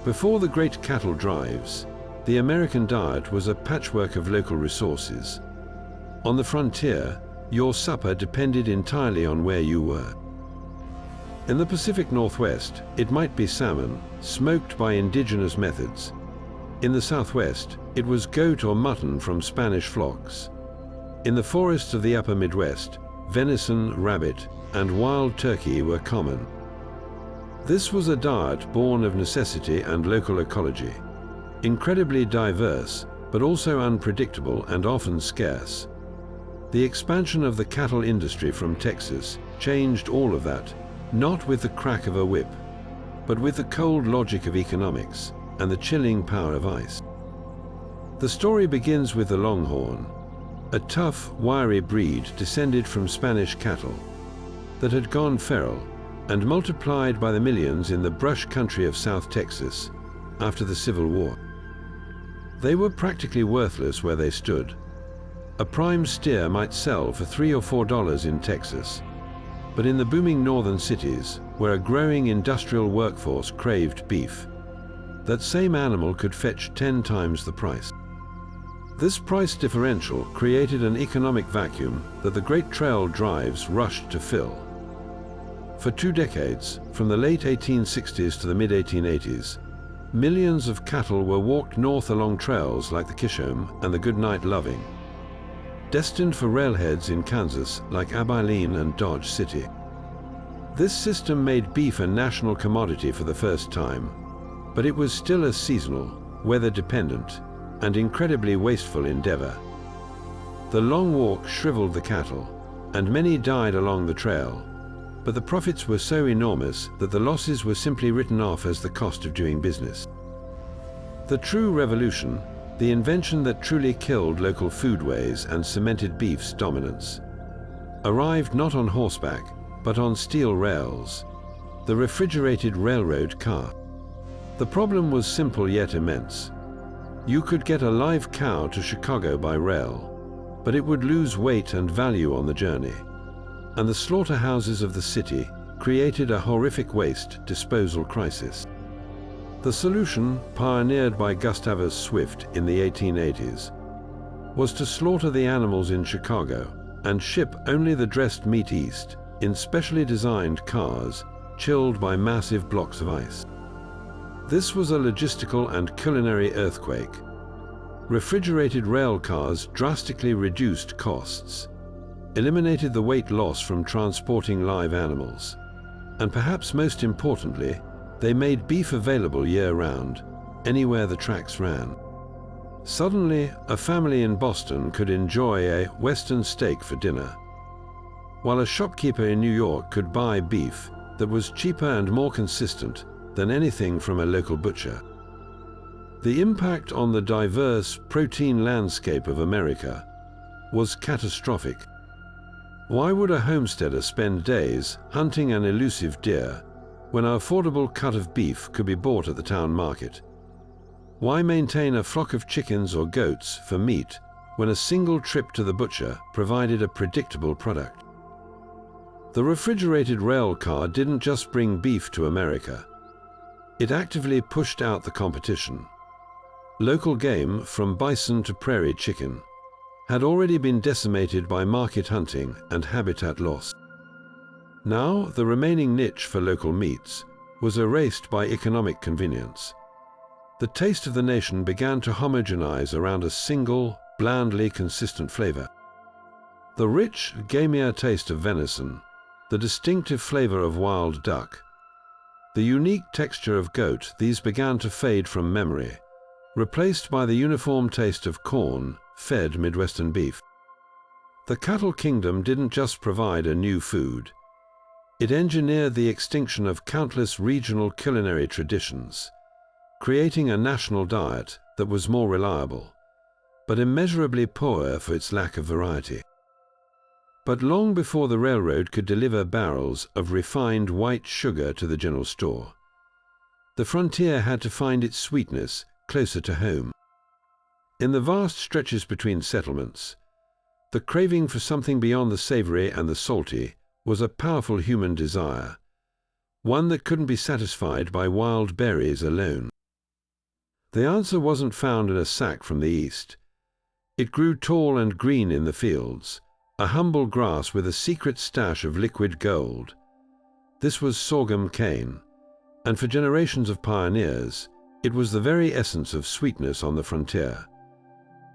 Before the great cattle drives, the American diet was a patchwork of local resources. On the frontier, your supper depended entirely on where you were. In the Pacific Northwest, it might be salmon, smoked by indigenous methods. In the Southwest, it was goat or mutton from Spanish flocks. In the forests of the upper Midwest, venison, rabbit, and wild turkey were common. This was a diet born of necessity and local ecology, incredibly diverse, but also unpredictable and often scarce. The expansion of the cattle industry from Texas changed all of that, not with the crack of a whip, but with the cold logic of economics and the chilling power of ice. The story begins with the Longhorn, a tough, wiry breed descended from Spanish cattle that had gone feral and multiplied by the millions in the brush country of South Texas after the Civil War. They were practically worthless where they stood. A prime steer might sell for $3 or $4 in Texas, but in the booming northern cities, where a growing industrial workforce craved beef, that same animal could fetch 10 times the price. This price differential created an economic vacuum that the great trail drives rushed to fill. For 2 decades, from the late 1860s to the mid-1880s, millions of cattle were walked north along trails like the Kishome and the Goodnight Loving, destined for railheads in Kansas like Abilene and Dodge City. This system made beef a national commodity for the first time, but it was still a seasonal, weather-dependent, and incredibly wasteful endeavor. The long walk shriveled the cattle, and many died along the trail, but the profits were so enormous that the losses were simply written off as the cost of doing business. The true revolution, the invention that truly killed local foodways and cemented beef's dominance, arrived not on horseback, but on steel rails, the refrigerated railroad car. The problem was simple yet immense. You could get a live cow to Chicago by rail, but it would lose weight and value on the journey, and the slaughterhouses of the city created a horrific waste disposal crisis. The solution, pioneered by Gustavus Swift in the 1880s, was to slaughter the animals in Chicago and ship only the dressed meat east in specially designed cars chilled by massive blocks of ice. This was a logistical and culinary earthquake. Refrigerated rail cars drastically reduced costs, eliminated the weight loss from transporting live animals, and perhaps most importantly, they made beef available year-round, anywhere the tracks ran. Suddenly, a family in Boston could enjoy a Western steak for dinner, while a shopkeeper in New York could buy beef that was cheaper and more consistent than anything from a local butcher. The impact on the diverse protein landscape of America was catastrophic. Why would a homesteader spend days hunting an elusive deer when an affordable cut of beef could be bought at the town market? Why maintain a flock of chickens or goats for meat when a single trip to the butcher provided a predictable product? The refrigerated rail car didn't just bring beef to America. It actively pushed out the competition. Local game, from bison to prairie chicken, had already been decimated by market hunting and habitat loss. Now, the remaining niche for local meats was erased by economic convenience. The taste of the nation began to homogenize around a single, blandly consistent flavor. The rich, gamier taste of venison, the distinctive flavor of wild duck, the unique texture of goat, these began to fade from memory, replaced by the uniform taste of corn-fed Midwestern beef. The cattle kingdom didn't just provide a new food. It engineered the extinction of countless regional culinary traditions, creating a national diet that was more reliable, but immeasurably poorer for its lack of variety. But long before the railroad could deliver barrels of refined white sugar to the general store, the frontier had to find its sweetness closer to home. In the vast stretches between settlements, the craving for something beyond the savory and the salty was a powerful human desire, one that couldn't be satisfied by wild berries alone. The answer wasn't found in a sack from the east. It grew tall and green in the fields, a humble grass with a secret stash of liquid gold. This was sorghum cane, and for generations of pioneers, it was the very essence of sweetness on the frontier.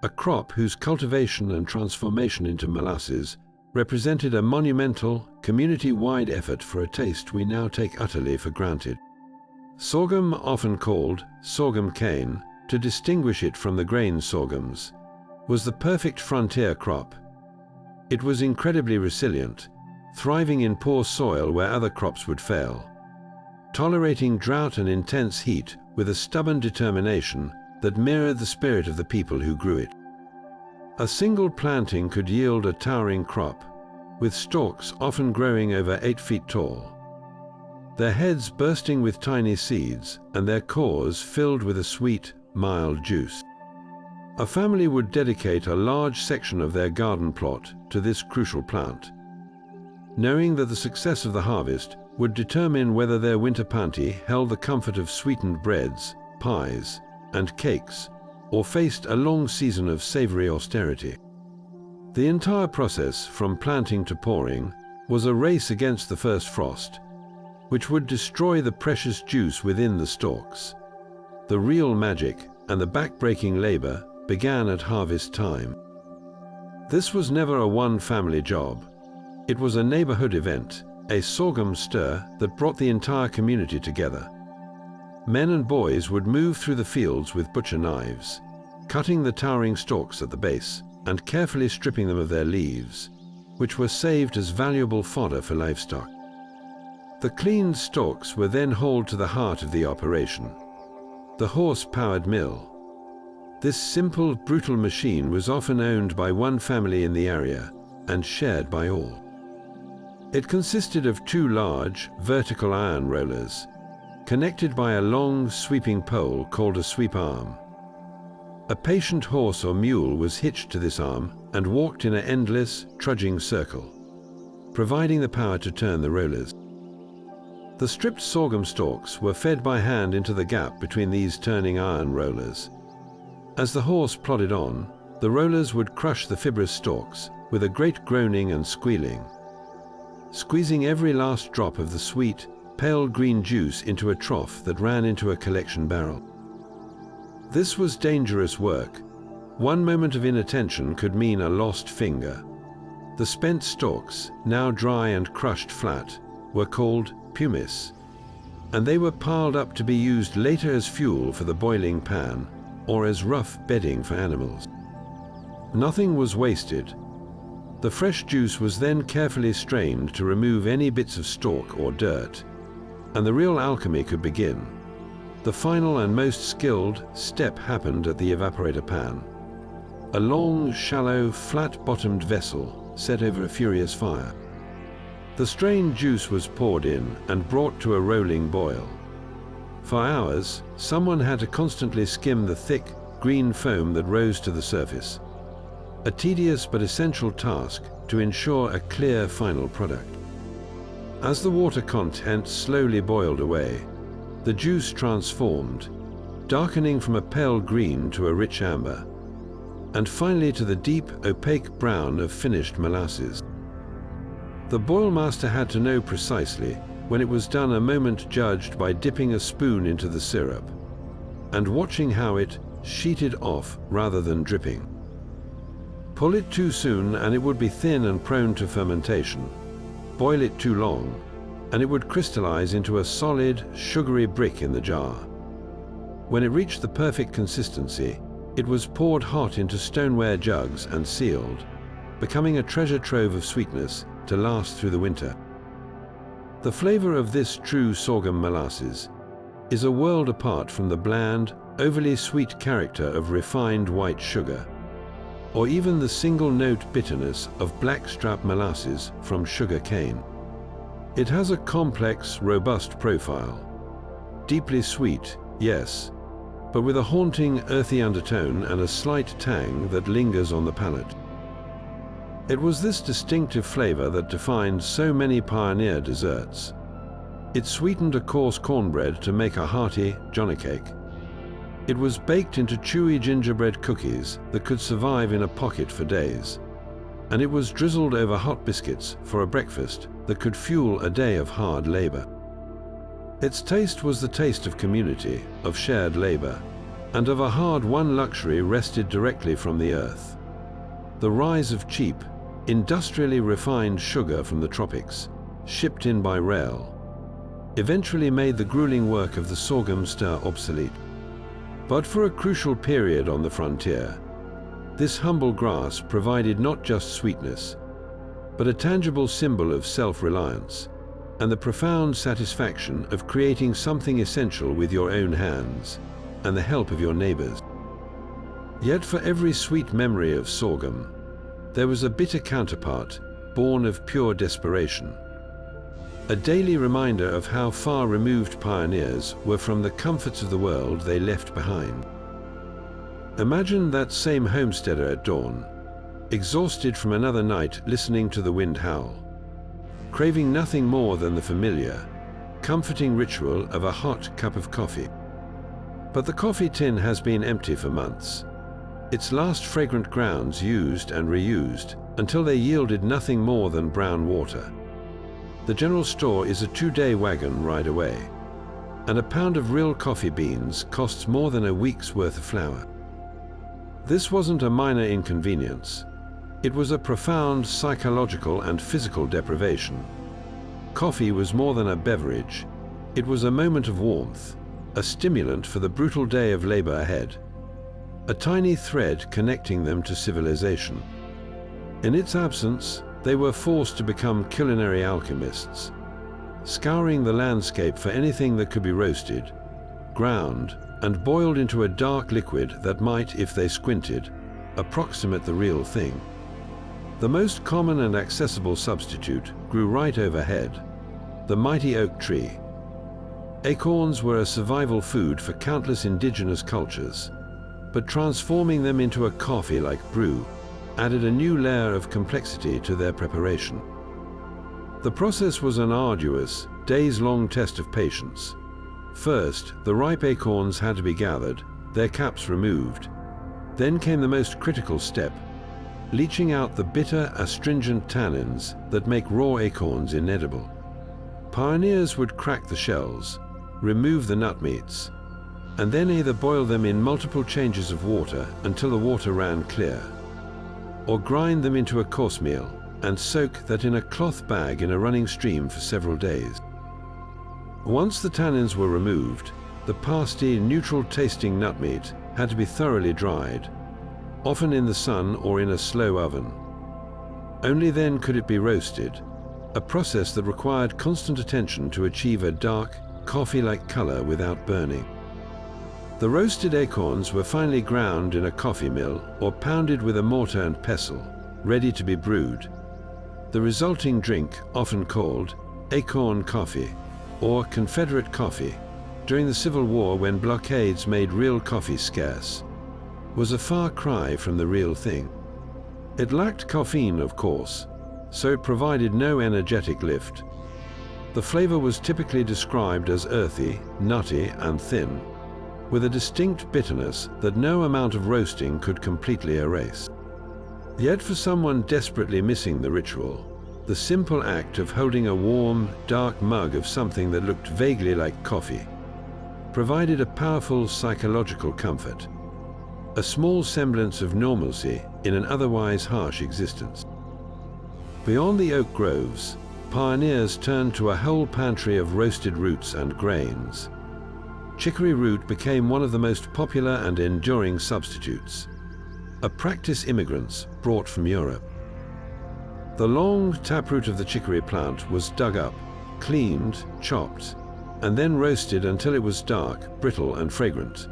A crop whose cultivation and transformation into molasses represented a monumental, community-wide effort for a taste we now take utterly for granted. Sorghum, often called sorghum cane, to distinguish it from the grain sorghums, was the perfect frontier crop. It was incredibly resilient, thriving in poor soil where other crops would fail, tolerating drought and intense heat with a stubborn determination that mirrored the spirit of the people who grew it. A single planting could yield a towering crop, with stalks often growing over 8 feet tall, their heads bursting with tiny seeds and their cores filled with a sweet, mild juice. A family would dedicate a large section of their garden plot to this crucial plant, knowing that the success of the harvest would determine whether their winter pantry held the comfort of sweetened breads, pies, and cakes, or faced a long season of savory austerity. The entire process, from planting to pouring, was a race against the first frost, which would destroy the precious juice within the stalks. The real magic and the back-breaking labor began at harvest time. This was never a one-family job. It was a neighborhood event, a sorghum stir that brought the entire community together. Men and boys would move through the fields with butcher knives, cutting the towering stalks at the base, and carefully stripping them of their leaves, which were saved as valuable fodder for livestock. The cleaned stalks were then hauled to the heart of the operation, the horse-powered mill. This simple, brutal machine was often owned by one family in the area and shared by all. It consisted of two large, vertical iron rollers, connected by a long, sweeping pole called a sweep arm. A patient horse or mule was hitched to this arm and walked in an endless, trudging circle, providing the power to turn the rollers. The stripped sorghum stalks were fed by hand into the gap between these turning iron rollers. As the horse plodded on, the rollers would crush the fibrous stalks with a great groaning and squealing, squeezing every last drop of the sweet, pale green juice into a trough that ran into a collection barrel. This was dangerous work. One moment of inattention could mean a lost finger. The spent stalks, now dry and crushed flat, were called pumice, and they were piled up to be used later as fuel for the boiling pan or as rough bedding for animals. Nothing was wasted. The fresh juice was then carefully strained to remove any bits of stalk or dirt, and the real alchemy could begin. The final and most skilled step happened at the evaporator pan, a long, shallow, flat-bottomed vessel set over a furious fire. The strained juice was poured in and brought to a rolling boil. For hours, someone had to constantly skim the thick, green foam that rose to the surface, a tedious but essential task to ensure a clear final product. As the water content slowly boiled away, the juice transformed, darkening from a pale green to a rich amber, and finally to the deep, opaque brown of finished molasses. The boilmaster had to know precisely when it was done, a moment judged by dipping a spoon into the syrup and watching how it sheeted off rather than dripping. Pull it too soon and it would be thin and prone to fermentation. Boil it too long and it would crystallize into a solid, sugary brick in the jar. When it reached the perfect consistency, it was poured hot into stoneware jugs and sealed, becoming a treasure trove of sweetness to last through the winter. The flavor of this true sorghum molasses is a world apart from the bland, overly sweet character of refined white sugar, or even the single-note bitterness of blackstrap molasses from sugar cane. It has a complex, robust profile. Deeply sweet, yes, but with a haunting, earthy undertone and a slight tang that lingers on the palate. It was this distinctive flavor that defined so many pioneer desserts. It sweetened a coarse cornbread to make a hearty johnny cake. It was baked into chewy gingerbread cookies that could survive in a pocket for days. And it was drizzled over hot biscuits for a breakfast that could fuel a day of hard labor. Its taste was the taste of community, of shared labor, and of a hard-won luxury wrested directly from the earth. The rise of cheap, industrially refined sugar from the tropics, shipped in by rail, eventually made the grueling work of the sorghum stir obsolete. But for a crucial period on the frontier, this humble grass provided not just sweetness, but a tangible symbol of self-reliance and the profound satisfaction of creating something essential with your own hands and the help of your neighbors. Yet for every sweet memory of sorghum, there was a bitter counterpart born of pure desperation, a daily reminder of how far removed pioneers were from the comforts of the world they left behind. Imagine that same homesteader at dawn, exhausted from another night listening to the wind howl, craving nothing more than the familiar, comforting ritual of a hot cup of coffee. But the coffee tin has been empty for months, its last fragrant grounds used and reused until they yielded nothing more than brown water. The general store is a 2-day wagon ride away, and a pound of real coffee beans costs more than a week's worth of flour. This wasn't a minor inconvenience. It was a profound psychological and physical deprivation. Coffee was more than a beverage. It was a moment of warmth, a stimulant for the brutal day of labor ahead, a tiny thread connecting them to civilization. In its absence, they were forced to become culinary alchemists, scouring the landscape for anything that could be roasted, ground, and boiled into a dark liquid that might, if they squinted, approximate the real thing. The most common and accessible substitute grew right overhead, the mighty oak tree. Acorns were a survival food for countless indigenous cultures, but transforming them into a coffee-like brew added a new layer of complexity to their preparation. The process was an arduous, days-long test of patience. First, the ripe acorns had to be gathered, their caps removed. Then came the most critical step, leaching out the bitter, astringent tannins that make raw acorns inedible. Pioneers would crack the shells, remove the nut meats, and then either boil them in multiple changes of water until the water ran clear, or grind them into a coarse meal and soak that in a cloth bag in a running stream for several days. Once the tannins were removed, the pasty, neutral-tasting nut meat had to be thoroughly dried, often in the sun or in a slow oven. Only then could it be roasted, a process that required constant attention to achieve a dark, coffee-like color without burning. The roasted acorns were finally ground in a coffee mill or pounded with a mortar and pestle, ready to be brewed. The resulting drink, often called acorn coffee or Confederate coffee, during the Civil War when blockades made real coffee scarce, was a far cry from the real thing. It lacked caffeine, of course, so it provided no energetic lift. The flavor was typically described as earthy, nutty, and thin, with a distinct bitterness that no amount of roasting could completely erase. Yet for someone desperately missing the ritual, the simple act of holding a warm, dark mug of something that looked vaguely like coffee provided a powerful psychological comfort, a small semblance of normalcy in an otherwise harsh existence. Beyond the oak groves, pioneers turned to a whole pantry of roasted roots and grains. Chicory root became one of the most popular and enduring substitutes, a practice immigrants brought from Europe. The long taproot of the chicory plant was dug up, cleaned, chopped, and then roasted until it was dark, brittle, and fragrant.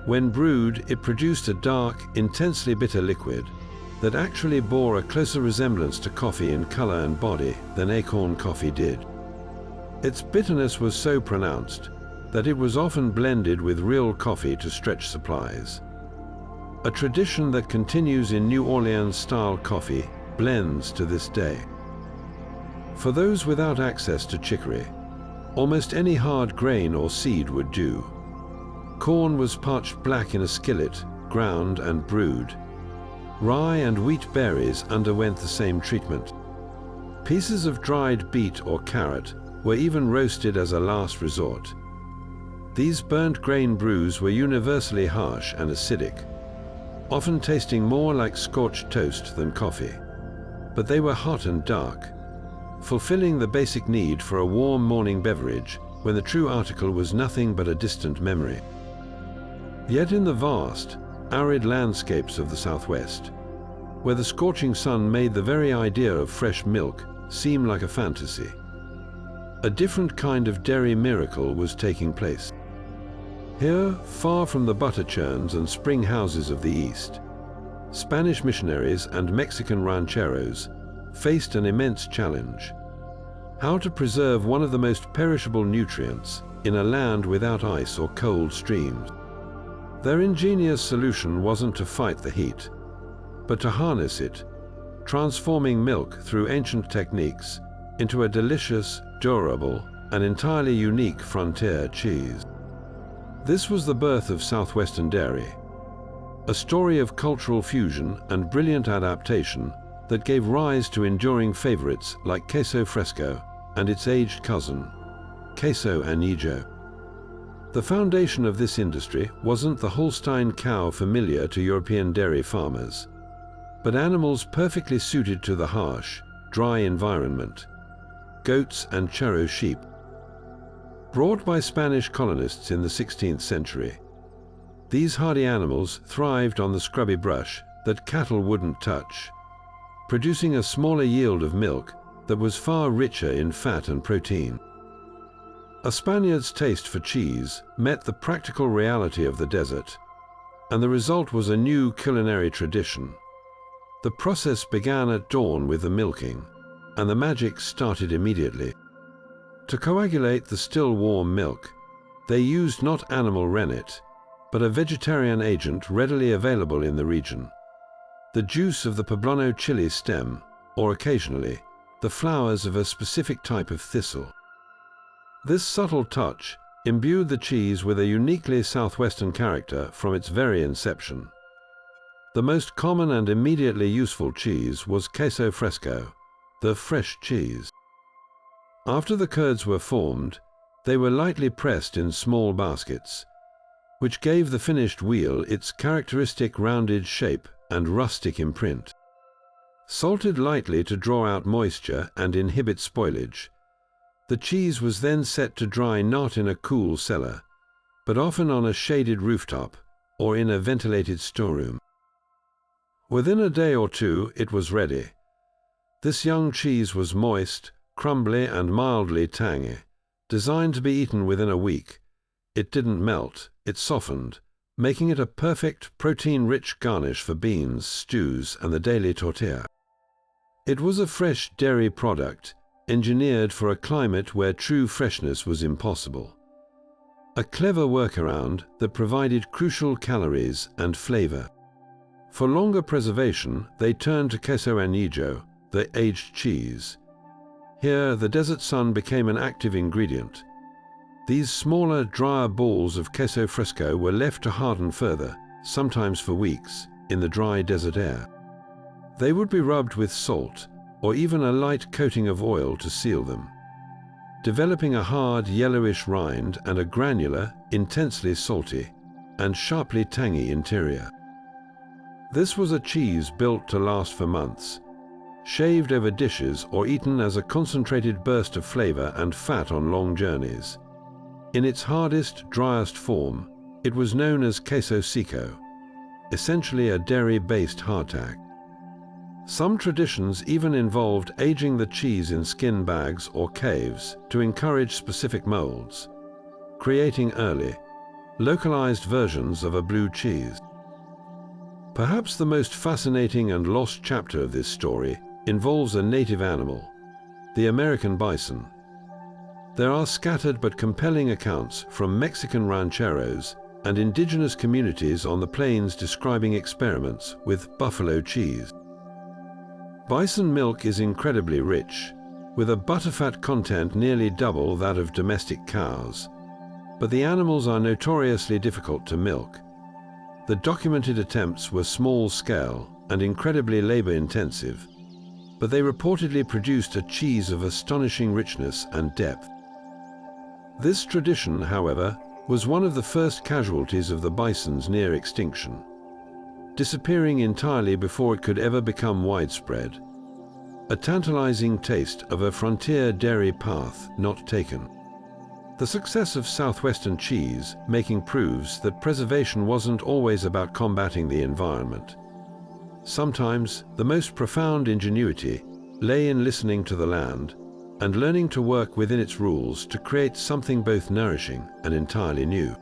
When brewed, it produced a dark, intensely bitter liquid that actually bore a closer resemblance to coffee in color and body than acorn coffee did. Its bitterness was so pronounced that it was often blended with real coffee to stretch supplies. A tradition that continues in New Orleans-style coffee blends to this day. For those without access to chicory, almost any hard grain or seed would do. Corn was parched black in a skillet, ground and brewed. Rye and wheat berries underwent the same treatment. Pieces of dried beet or carrot were even roasted as a last resort. These burnt grain brews were universally harsh and acidic, often tasting more like scorched toast than coffee. But they were hot and dark, fulfilling the basic need for a warm morning beverage when the true article was nothing but a distant memory. Yet in the vast, arid landscapes of the Southwest, where the scorching sun made the very idea of fresh milk seem like a fantasy, a different kind of dairy miracle was taking place. Here, far from the butter churns and spring houses of the East, Spanish missionaries and Mexican rancheros faced an immense challenge: how to preserve one of the most perishable nutrients in a land without ice or cold streams. Their ingenious solution wasn't to fight the heat, but to harness it, transforming milk through ancient techniques into a delicious, durable, and entirely unique frontier cheese. This was the birth of Southwestern dairy, a story of cultural fusion and brilliant adaptation that gave rise to enduring favorites like queso fresco and its aged cousin, queso anillo. The foundation of this industry wasn't the Holstein cow familiar to European dairy farmers, but animals perfectly suited to the harsh, dry environment: goats and charro sheep. Brought by Spanish colonists in the 16th century, These hardy animals thrived on the scrubby brush that cattle wouldn't touch, producing a smaller yield of milk that was far richer in fat and protein. A Spaniard's taste for cheese met the practical reality of the desert, and the result was a new culinary tradition. The process began at dawn with the milking, and the magic started immediately. To coagulate the still warm milk, they used not animal rennet, but a vegetarian agent readily available in the region: the juice of the poblano chili stem, or occasionally, the flowers of a specific type of thistle. This subtle touch imbued the cheese with a uniquely southwestern character from its very inception. The most common and immediately useful cheese was queso fresco, the fresh cheese. After the curds were formed, they were lightly pressed in small baskets, which gave the finished wheel its characteristic rounded shape and rustic imprint. Salted lightly to draw out moisture and inhibit spoilage, the cheese was then set to dry not in a cool cellar, but often on a shaded rooftop or in a ventilated storeroom. Within a day or two it was ready. This young cheese was moist, crumbly and mildly tangy, designed to be eaten within a week. It didn't melt, it softened, making it a perfect protein-rich garnish for beans, stews, and the daily tortilla. It was a fresh dairy product, engineered for a climate where true freshness was impossible. A clever workaround that provided crucial calories and flavor. For longer preservation, they turned to queso añejo, the aged cheese. Here, the desert sun became an active ingredient. These smaller, drier balls of queso fresco were left to harden further, sometimes for weeks, in the dry desert air. They would be rubbed with salt, or even a light coating of oil to seal them, developing a hard, yellowish rind and a granular, intensely salty, and sharply tangy interior. This was a cheese built to last for months, shaved over dishes or eaten as a concentrated burst of flavor and fat on long journeys. In its hardest, driest form, it was known as queso seco, essentially a dairy-based hardtack. Some traditions even involved aging the cheese in skin bags or caves to encourage specific molds, creating early, localized versions of a blue cheese. Perhaps the most fascinating and lost chapter of this story involves a native animal, the American bison. There are scattered but compelling accounts from Mexican rancheros and indigenous communities on the plains describing experiments with buffalo cheese. Bison milk is incredibly rich, with a butterfat content nearly double that of domestic cows, but the animals are notoriously difficult to milk. The documented attempts were small-scale and incredibly labor-intensive, but they reportedly produced a cheese of astonishing richness and depth. This tradition, however, was one of the first casualties of the bison's near extinction, disappearing entirely before it could ever become widespread. A tantalizing taste of a frontier dairy path not taken. The success of southwestern cheese making proves that preservation wasn't always about combating the environment. Sometimes the most profound ingenuity lay in listening to the land and learning to work within its rules to create something both nourishing and entirely new.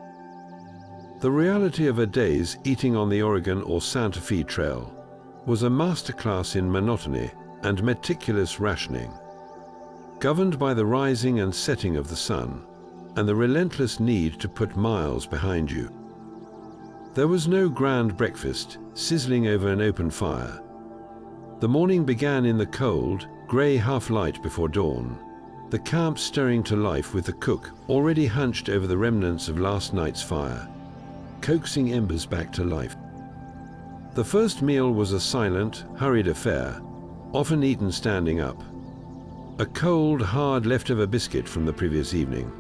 The reality of a day's eating on the Oregon or Santa Fe Trail was a masterclass in monotony and meticulous rationing, governed by the rising and setting of the sun and the relentless need to put miles behind you. There was no grand breakfast sizzling over an open fire. The morning began in the cold, grey half-light before dawn, the camp stirring to life with the cook already hunched over the remnants of last night's fire, coaxing embers back to life. The first meal was a silent, hurried affair, often eaten standing up. A cold, hard leftover biscuit from the previous evening,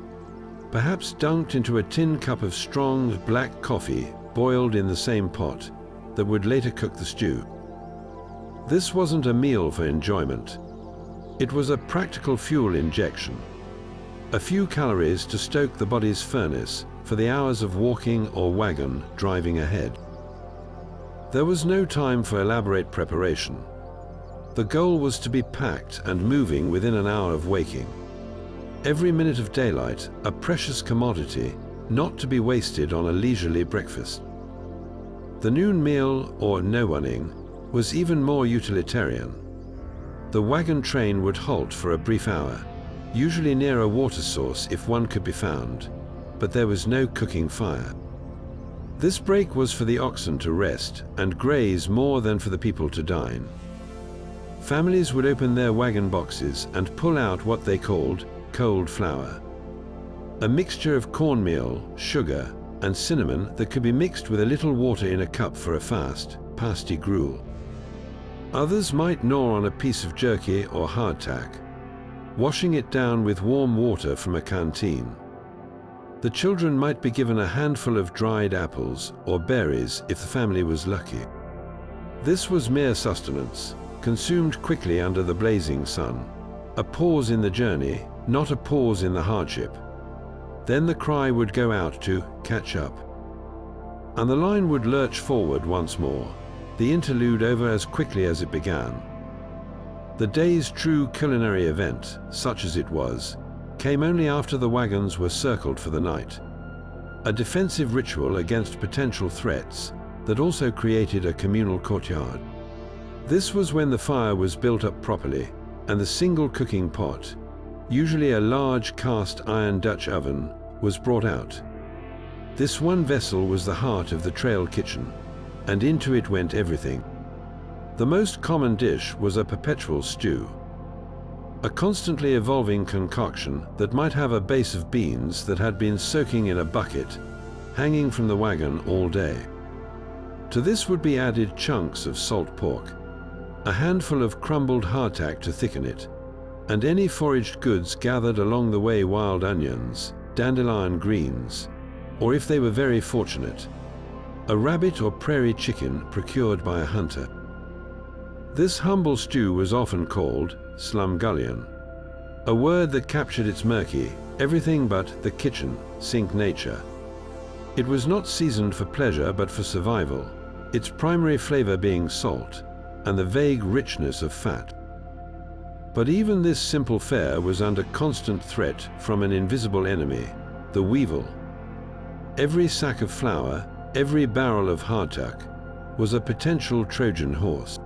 perhaps dunked into a tin cup of strong, black coffee boiled in the same pot that would later cook the stew. This wasn't a meal for enjoyment. It was a practical fuel injection. A few calories to stoke the body's furnace for the hours of walking or wagon driving ahead. There was no time for elaborate preparation. The goal was to be packed and moving within an hour of waking. Every minute of daylight, a precious commodity, not to be wasted on a leisurely breakfast. The noon meal, or no-oneing, was even more utilitarian. The wagon train would halt for a brief hour, usually near a water source if one could be found, but there was no cooking fire. This break was for the oxen to rest and graze more than for the people to dine. Families would open their wagon boxes and pull out what they called cold flour, a mixture of cornmeal, sugar, and cinnamon that could be mixed with a little water in a cup for a fast, pasty gruel. Others might gnaw on a piece of jerky or hardtack, washing it down with warm water from a canteen. The children might be given a handful of dried apples or berries if the family was lucky. This was mere sustenance, consumed quickly under the blazing sun, a pause in the journey, not a pause in the hardship. Then the cry would go out to catch up, and the line would lurch forward once more, the interlude over as quickly as it began. The day's true culinary event, such as it was, came only after the wagons were circled for the night, a defensive ritual against potential threats that also created a communal courtyard. This was when the fire was built up properly, and the single cooking pot, usually a large cast iron Dutch oven, was brought out. This one vessel was the heart of the trail kitchen, and into it went everything. The most common dish was a perpetual stew, a constantly evolving concoction that might have a base of beans that had been soaking in a bucket, hanging from the wagon all day. To this would be added chunks of salt pork, a handful of crumbled hardtack to thicken it, and any foraged goods gathered along the way: wild onions, dandelion greens, or if they were very fortunate, a rabbit or prairie chicken procured by a hunter. This humble stew was often called slumgullion, a word that captured its murky, everything but the kitchen sink nature. It was not seasoned for pleasure but for survival, its primary flavor being salt and the vague richness of fat. But even this simple fare was under constant threat from an invisible enemy, the weevil. Every sack of flour, every barrel of hardtack, was a potential Trojan horse.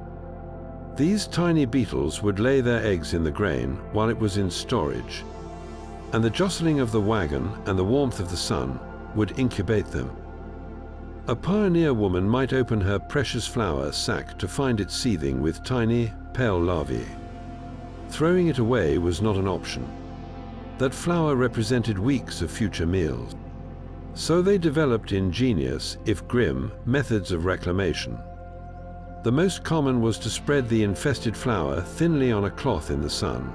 These tiny beetles would lay their eggs in the grain while it was in storage, and the jostling of the wagon and the warmth of the sun would incubate them. A pioneer woman might open her precious flour sack to find it seething with tiny, pale larvae. Throwing it away was not an option. That flour represented weeks of future meals. So they developed ingenious, if grim, methods of reclamation. The most common was to spread the infested flour thinly on a cloth in the sun.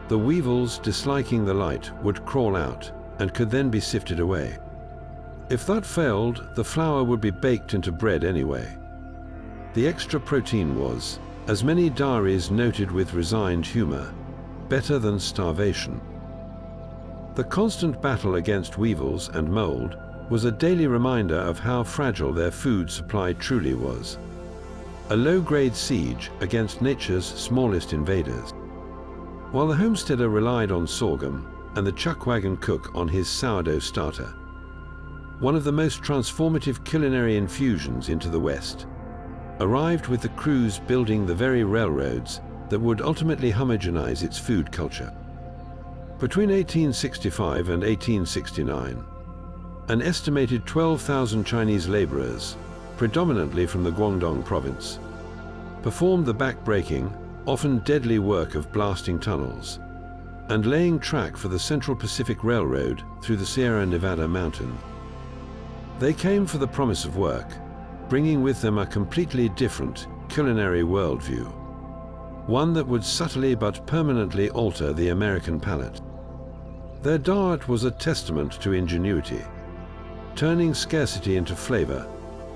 The weevils, disliking the light, would crawl out and could then be sifted away. If that failed, the flour would be baked into bread anyway. The extra protein was, as many diaries noted with resigned humor, better than starvation. The constant battle against weevils and mold was a daily reminder of how fragile their food supply truly was. A low-grade siege against nature's smallest invaders. While the homesteader relied on sorghum and the chuckwagon cook on his sourdough starter, one of the most transformative culinary infusions into the West arrived with the crews building the very railroads that would ultimately homogenize its food culture. Between 1865 and 1869, an estimated 12,000 Chinese laborers, predominantly from the Guangdong province, performed the back-breaking, often deadly work of blasting tunnels and laying track for the Central Pacific Railroad through the Sierra Nevada mountains. They came for the promise of work, bringing with them a completely different culinary worldview, one that would subtly but permanently alter the American palate. Their diet was a testament to ingenuity, turning scarcity into flavor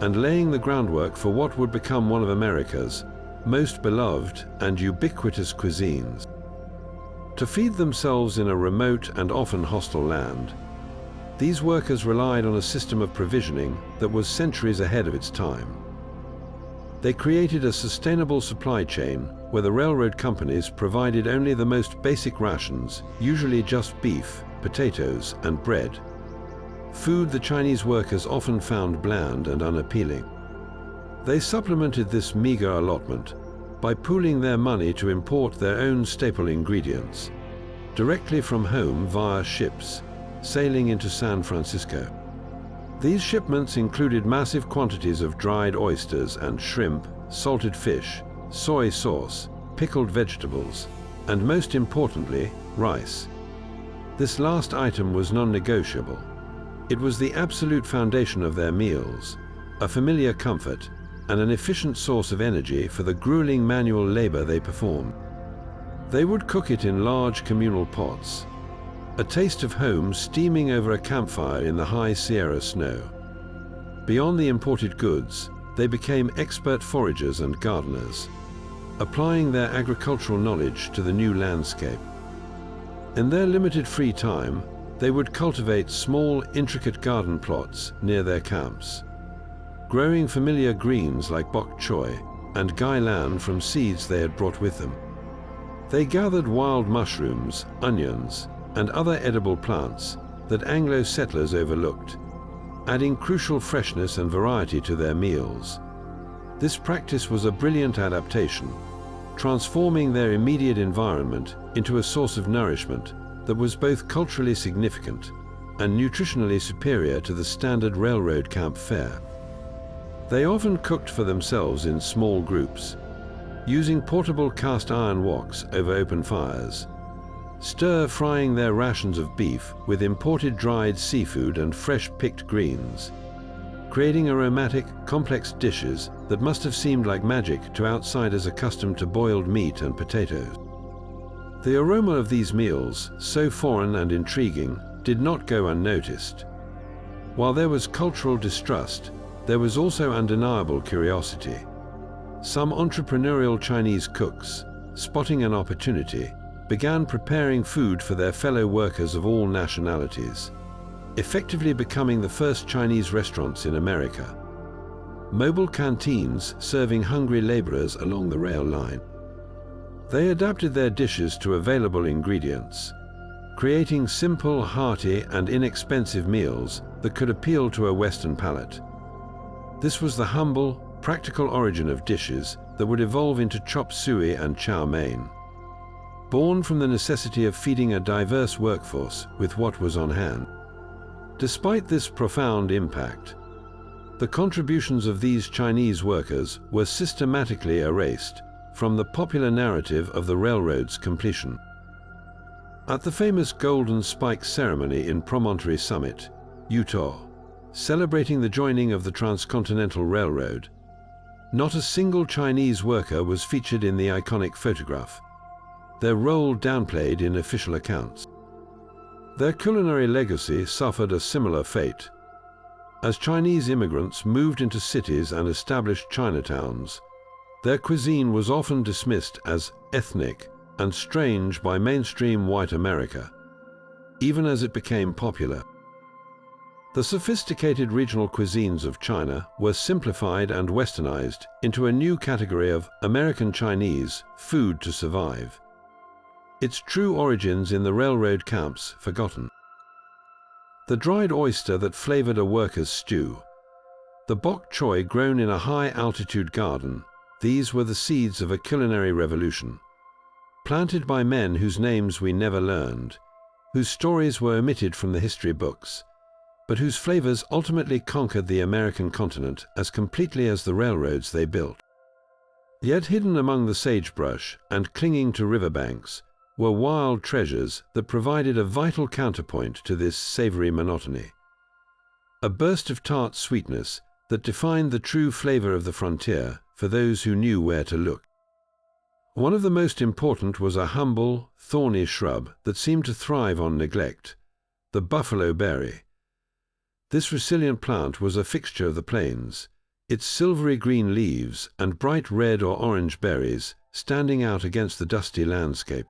and laying the groundwork for what would become one of America's most beloved and ubiquitous cuisines. To feed themselves in a remote and often hostile land, These workers relied on a system of provisioning that was centuries ahead of its time. They created a sustainable supply chain where the railroad companies provided only the most basic rations, usually just beef, potatoes, and bread. Food the Chinese workers often found bland and unappealing. They supplemented this meager allotment by pooling their money to import their own staple ingredients directly from home via ships sailing into San Francisco. These shipments included massive quantities of dried oysters and shrimp, salted fish, soy sauce, pickled vegetables, and most importantly, rice. This last item was non-negotiable. It was the absolute foundation of their meals, a familiar comfort, and an efficient source of energy for the grueling manual labor they performed. They would cook it in large communal pots, a taste of home steaming over a campfire in the high Sierra snow. Beyond the imported goods, they became expert foragers and gardeners, applying their agricultural knowledge to the new landscape. In their limited free time, they would cultivate small, intricate garden plots near their camps, growing familiar greens like bok choy and gai lan from seeds they had brought with them. They gathered wild mushrooms, onions, and other edible plants that Anglo settlers overlooked, adding crucial freshness and variety to their meals. This practice was a brilliant adaptation, transforming their immediate environment into a source of nourishment that was both culturally significant and nutritionally superior to the standard railroad camp fare. They often cooked for themselves in small groups, using portable cast iron woks over open fires, stir-frying their rations of beef with imported dried seafood and fresh-picked greens, creating aromatic, complex dishes that must have seemed like magic to outsiders accustomed to boiled meat and potatoes. The aroma of these meals, so foreign and intriguing, did not go unnoticed. While there was cultural distrust, there was also undeniable curiosity. Some entrepreneurial Chinese cooks, spotting an opportunity, began preparing food for their fellow workers of all nationalities, effectively becoming the first Chinese restaurants in America. Mobile canteens serving hungry laborers along the rail line. They adapted their dishes to available ingredients, creating simple, hearty, and inexpensive meals that could appeal to a Western palate. This was the humble, practical origin of dishes that would evolve into chop suey and chow mein, born from the necessity of feeding a diverse workforce with what was on hand. Despite this profound impact, the contributions of these Chinese workers were systematically erased from the popular narrative of the railroad's completion. At the famous Golden Spike ceremony in Promontory Summit, Utah, celebrating the joining of the Transcontinental Railroad, not a single Chinese worker was featured in the iconic photograph, their role downplayed in official accounts. Their culinary legacy suffered a similar fate. As Chinese immigrants moved into cities and established Chinatowns, their cuisine was often dismissed as ethnic and strange by mainstream white America, even as it became popular. The sophisticated regional cuisines of China were simplified and westernized into a new category of American Chinese, food to survive. Its true origins in the railroad camps forgotten. The dried oyster that flavored a worker's stew, the bok choy grown in a high-altitude garden, these were the seeds of a culinary revolution, planted by men whose names we never learned, whose stories were omitted from the history books, but whose flavors ultimately conquered the American continent as completely as the railroads they built. Yet hidden among the sagebrush and clinging to riverbanks were wild treasures that provided a vital counterpoint to this savory monotony. A burst of tart sweetness that defined the true flavor of the frontier for those who knew where to look. One of the most important was a humble, thorny shrub that seemed to thrive on neglect, the buffalo berry. This resilient plant was a fixture of the plains, its silvery green leaves and bright red or orange berries standing out against the dusty landscape.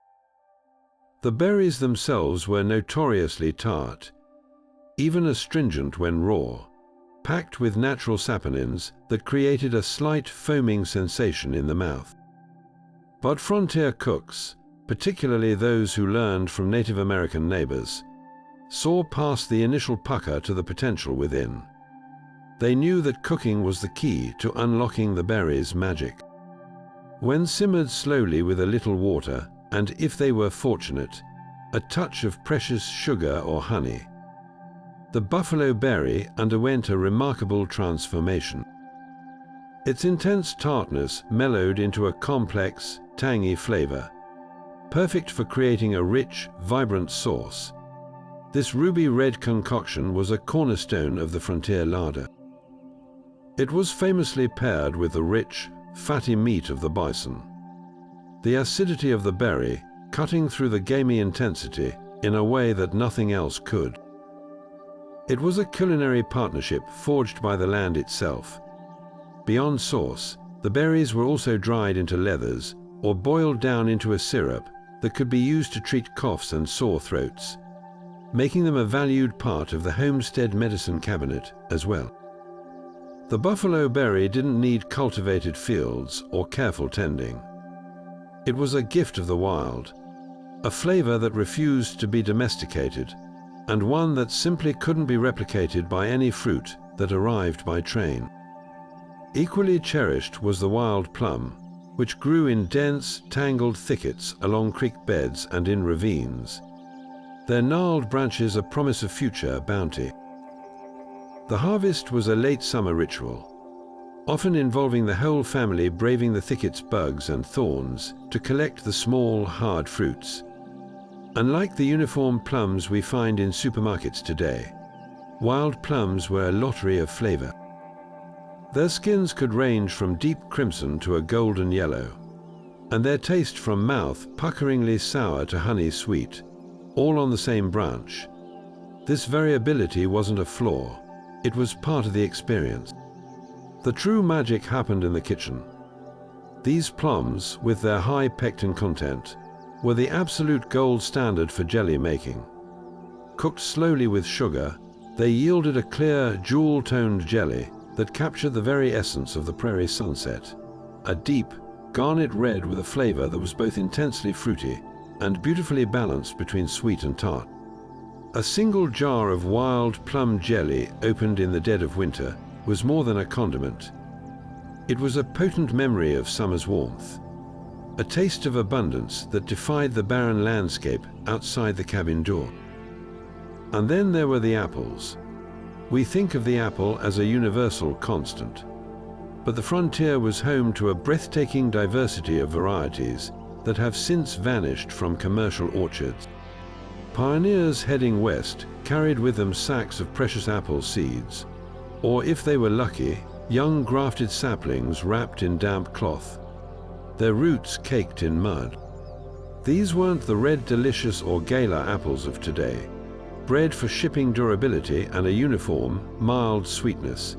The berries themselves were notoriously tart, even astringent when raw, packed with natural saponins that created a slight foaming sensation in the mouth. But frontier cooks, particularly those who learned from Native American neighbors, saw past the initial pucker to the potential within. They knew that cooking was the key to unlocking the berry's magic. When simmered slowly with a little water, and if they were fortunate, a touch of precious sugar or honey, the buffalo berry underwent a remarkable transformation. Its intense tartness mellowed into a complex, tangy flavor, perfect for creating a rich, vibrant sauce. This ruby-red concoction was a cornerstone of the frontier larder. It was famously paired with the rich, fatty meat of the bison. The acidity of the berry cutting through the gamey intensity in a way that nothing else could. It was a culinary partnership forged by the land itself. Beyond sauce, the berries were also dried into leathers or boiled down into a syrup that could be used to treat coughs and sore throats, making them a valued part of the homestead medicine cabinet as well. The buffalo berry didn't need cultivated fields or careful tending. It was a gift of the wild, a flavor that refused to be domesticated, and one that simply couldn't be replicated by any fruit that arrived by train. Equally cherished was the wild plum, which grew in dense, tangled thickets along creek beds and in ravines, their gnarled branches a promise of future bounty. The harvest was a late summer ritual, often involving the whole family braving the thicket's bugs and thorns to collect the small, hard fruits. Unlike the uniform plums we find in supermarkets today, wild plums were a lottery of flavor. Their skins could range from deep crimson to a golden yellow, and their taste from mouth puckeringly sour to honey sweet, all on the same branch. This variability wasn't a flaw, it was part of the experience. The true magic happened in the kitchen. These plums, with their high pectin content, were the absolute gold standard for jelly making. Cooked slowly with sugar, they yielded a clear, jewel-toned jelly that captured the very essence of the prairie sunset, a deep, garnet red with a flavor that was both intensely fruity and beautifully balanced between sweet and tart. A single jar of wild plum jelly opened in the dead of winter was more than a condiment. It was a potent memory of summer's warmth, a taste of abundance that defied the barren landscape outside the cabin door. And then there were the apples. We think of the apple as a universal constant, but the frontier was home to a breathtaking diversity of varieties that have since vanished from commercial orchards. Pioneers heading west carried with them sacks of precious apple seeds, or if they were lucky, young grafted saplings wrapped in damp cloth, their roots caked in mud. These weren't the red delicious or gala apples of today, bred for shipping durability and a uniform, mild sweetness.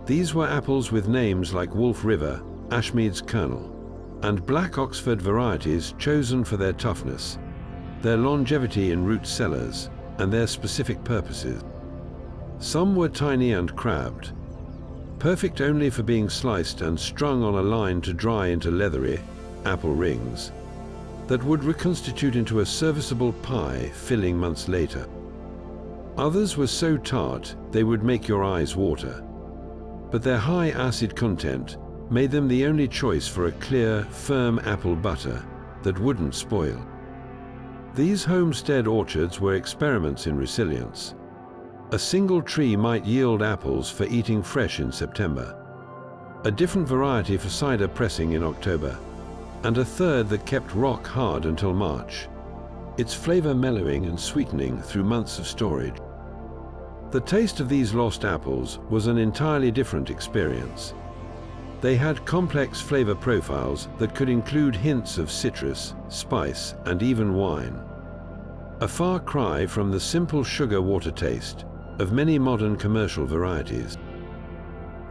These were apples with names like Wolf River, Ashmead's Kernel, and Black Oxford varieties chosen for their toughness, their longevity in root cellars, and their specific purposes. Some were tiny and crabbed, perfect only for being sliced and strung on a line to dry into leathery apple rings that would reconstitute into a serviceable pie filling months later. Others were so tart they would make your eyes water, but their high acid content made them the only choice for a clear, firm apple butter that wouldn't spoil. These homestead orchards were experiments in resilience. A single tree might yield apples for eating fresh in September, a different variety for cider pressing in October, and a third that kept rock hard until March, its flavor mellowing and sweetening through months of storage. The taste of these lost apples was an entirely different experience. They had complex flavor profiles that could include hints of citrus, spice, and even wine. A far cry from the simple sugar water taste of many modern commercial varieties.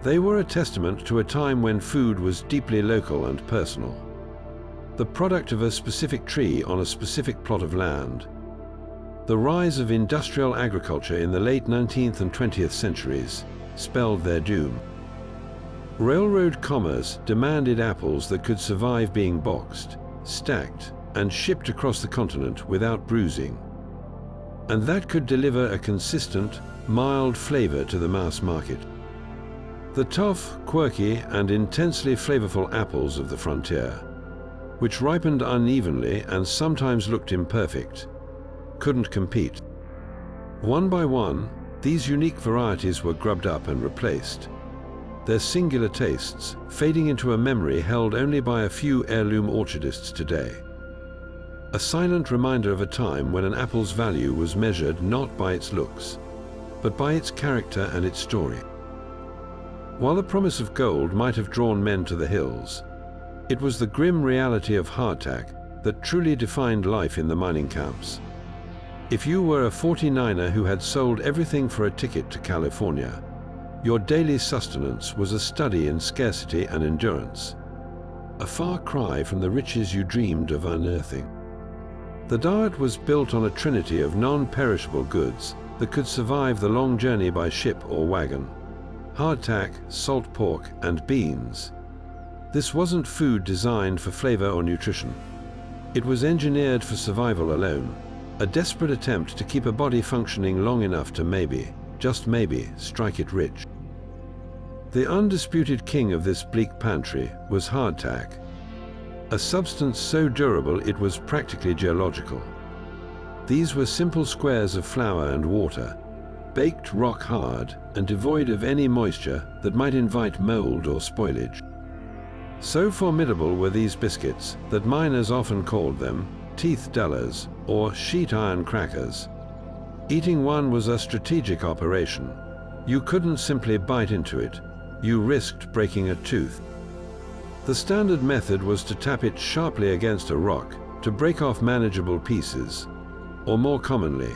They were a testament to a time when food was deeply local and personal, the product of a specific tree on a specific plot of land. The rise of industrial agriculture in the late 19th and 20th centuries spelled their doom. Railroad commerce demanded apples that could survive being boxed, stacked, and shipped across the continent without bruising, and that could deliver a consistent, mild flavor to the mass market. The tough, quirky, and intensely flavorful apples of the frontier, which ripened unevenly and sometimes looked imperfect, couldn't compete. One by one, these unique varieties were grubbed up and replaced, their singular tastes fading into a memory held only by a few heirloom orchardists today. A silent reminder of a time when an apple's value was measured not by its looks, but by its character and its story. While the promise of gold might have drawn men to the hills, it was the grim reality of hardtack that truly defined life in the mining camps. If you were a 49er who had sold everything for a ticket to California, your daily sustenance was a study in scarcity and endurance, a far cry from the riches you dreamed of unearthing. The diet was built on a trinity of non-perishable goods that could survive the long journey by ship or wagon: hardtack, salt pork, and beans. This wasn't food designed for flavor or nutrition. It was engineered for survival alone, a desperate attempt to keep a body functioning long enough to maybe, just maybe, strike it rich. The undisputed king of this bleak pantry was hardtack, a substance so durable it was practically geological. These were simple squares of flour and water, baked rock hard and devoid of any moisture that might invite mold or spoilage. So formidable were these biscuits that miners often called them teeth dullers or sheet iron crackers. Eating one was a strategic operation. You couldn't simply bite into it. You risked breaking a tooth. The standard method was to tap it sharply against a rock to break off manageable pieces, or more commonly,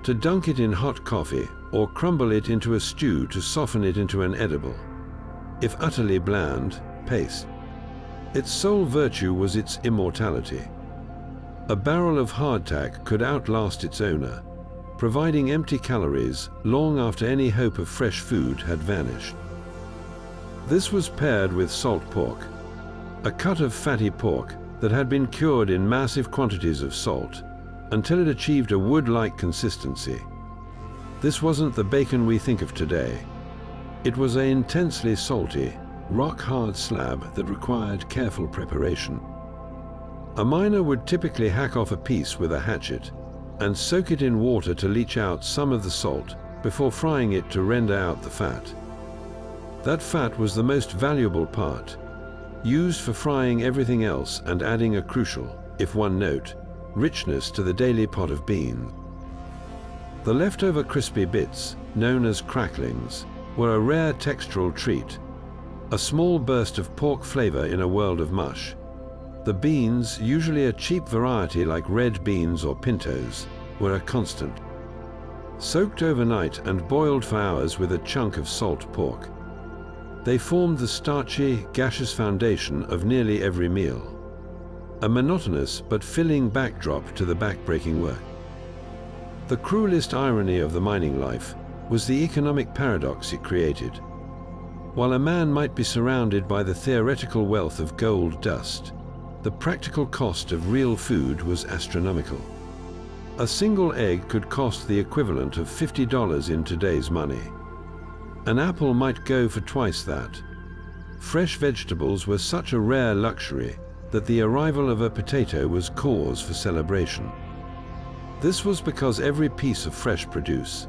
to dunk it in hot coffee or crumble it into a stew to soften it into an edible. If utterly bland, paste. Its sole virtue was its immortality. A barrel of hardtack could outlast its owner, providing empty calories long after any hope of fresh food had vanished. This was paired with salt pork, a cut of fatty pork that had been cured in massive quantities of salt until it achieved a wood-like consistency. This wasn't the bacon we think of today. It was an intensely salty, rock-hard slab that required careful preparation. A miner would typically hack off a piece with a hatchet and soak it in water to leach out some of the salt before frying it to render out the fat. That fat was the most valuable part, used for frying everything else and adding a crucial, if one note, richness to the daily pot of beans. The leftover crispy bits, known as cracklings, were a rare textural treat, a small burst of pork flavor in a world of mush. The beans, usually a cheap variety like red beans or pintos, were a constant. Soaked overnight and boiled for hours with a chunk of salt pork, they formed the starchy, gaseous foundation of nearly every meal, a monotonous but filling backdrop to the back-breaking work. The cruelest irony of the mining life was the economic paradox it created. While a man might be surrounded by the theoretical wealth of gold dust, the practical cost of real food was astronomical. A single egg could cost the equivalent of $50 in today's money. An apple might go for twice that. Fresh vegetables were such a rare luxury that the arrival of a potato was cause for celebration. This was because every piece of fresh produce,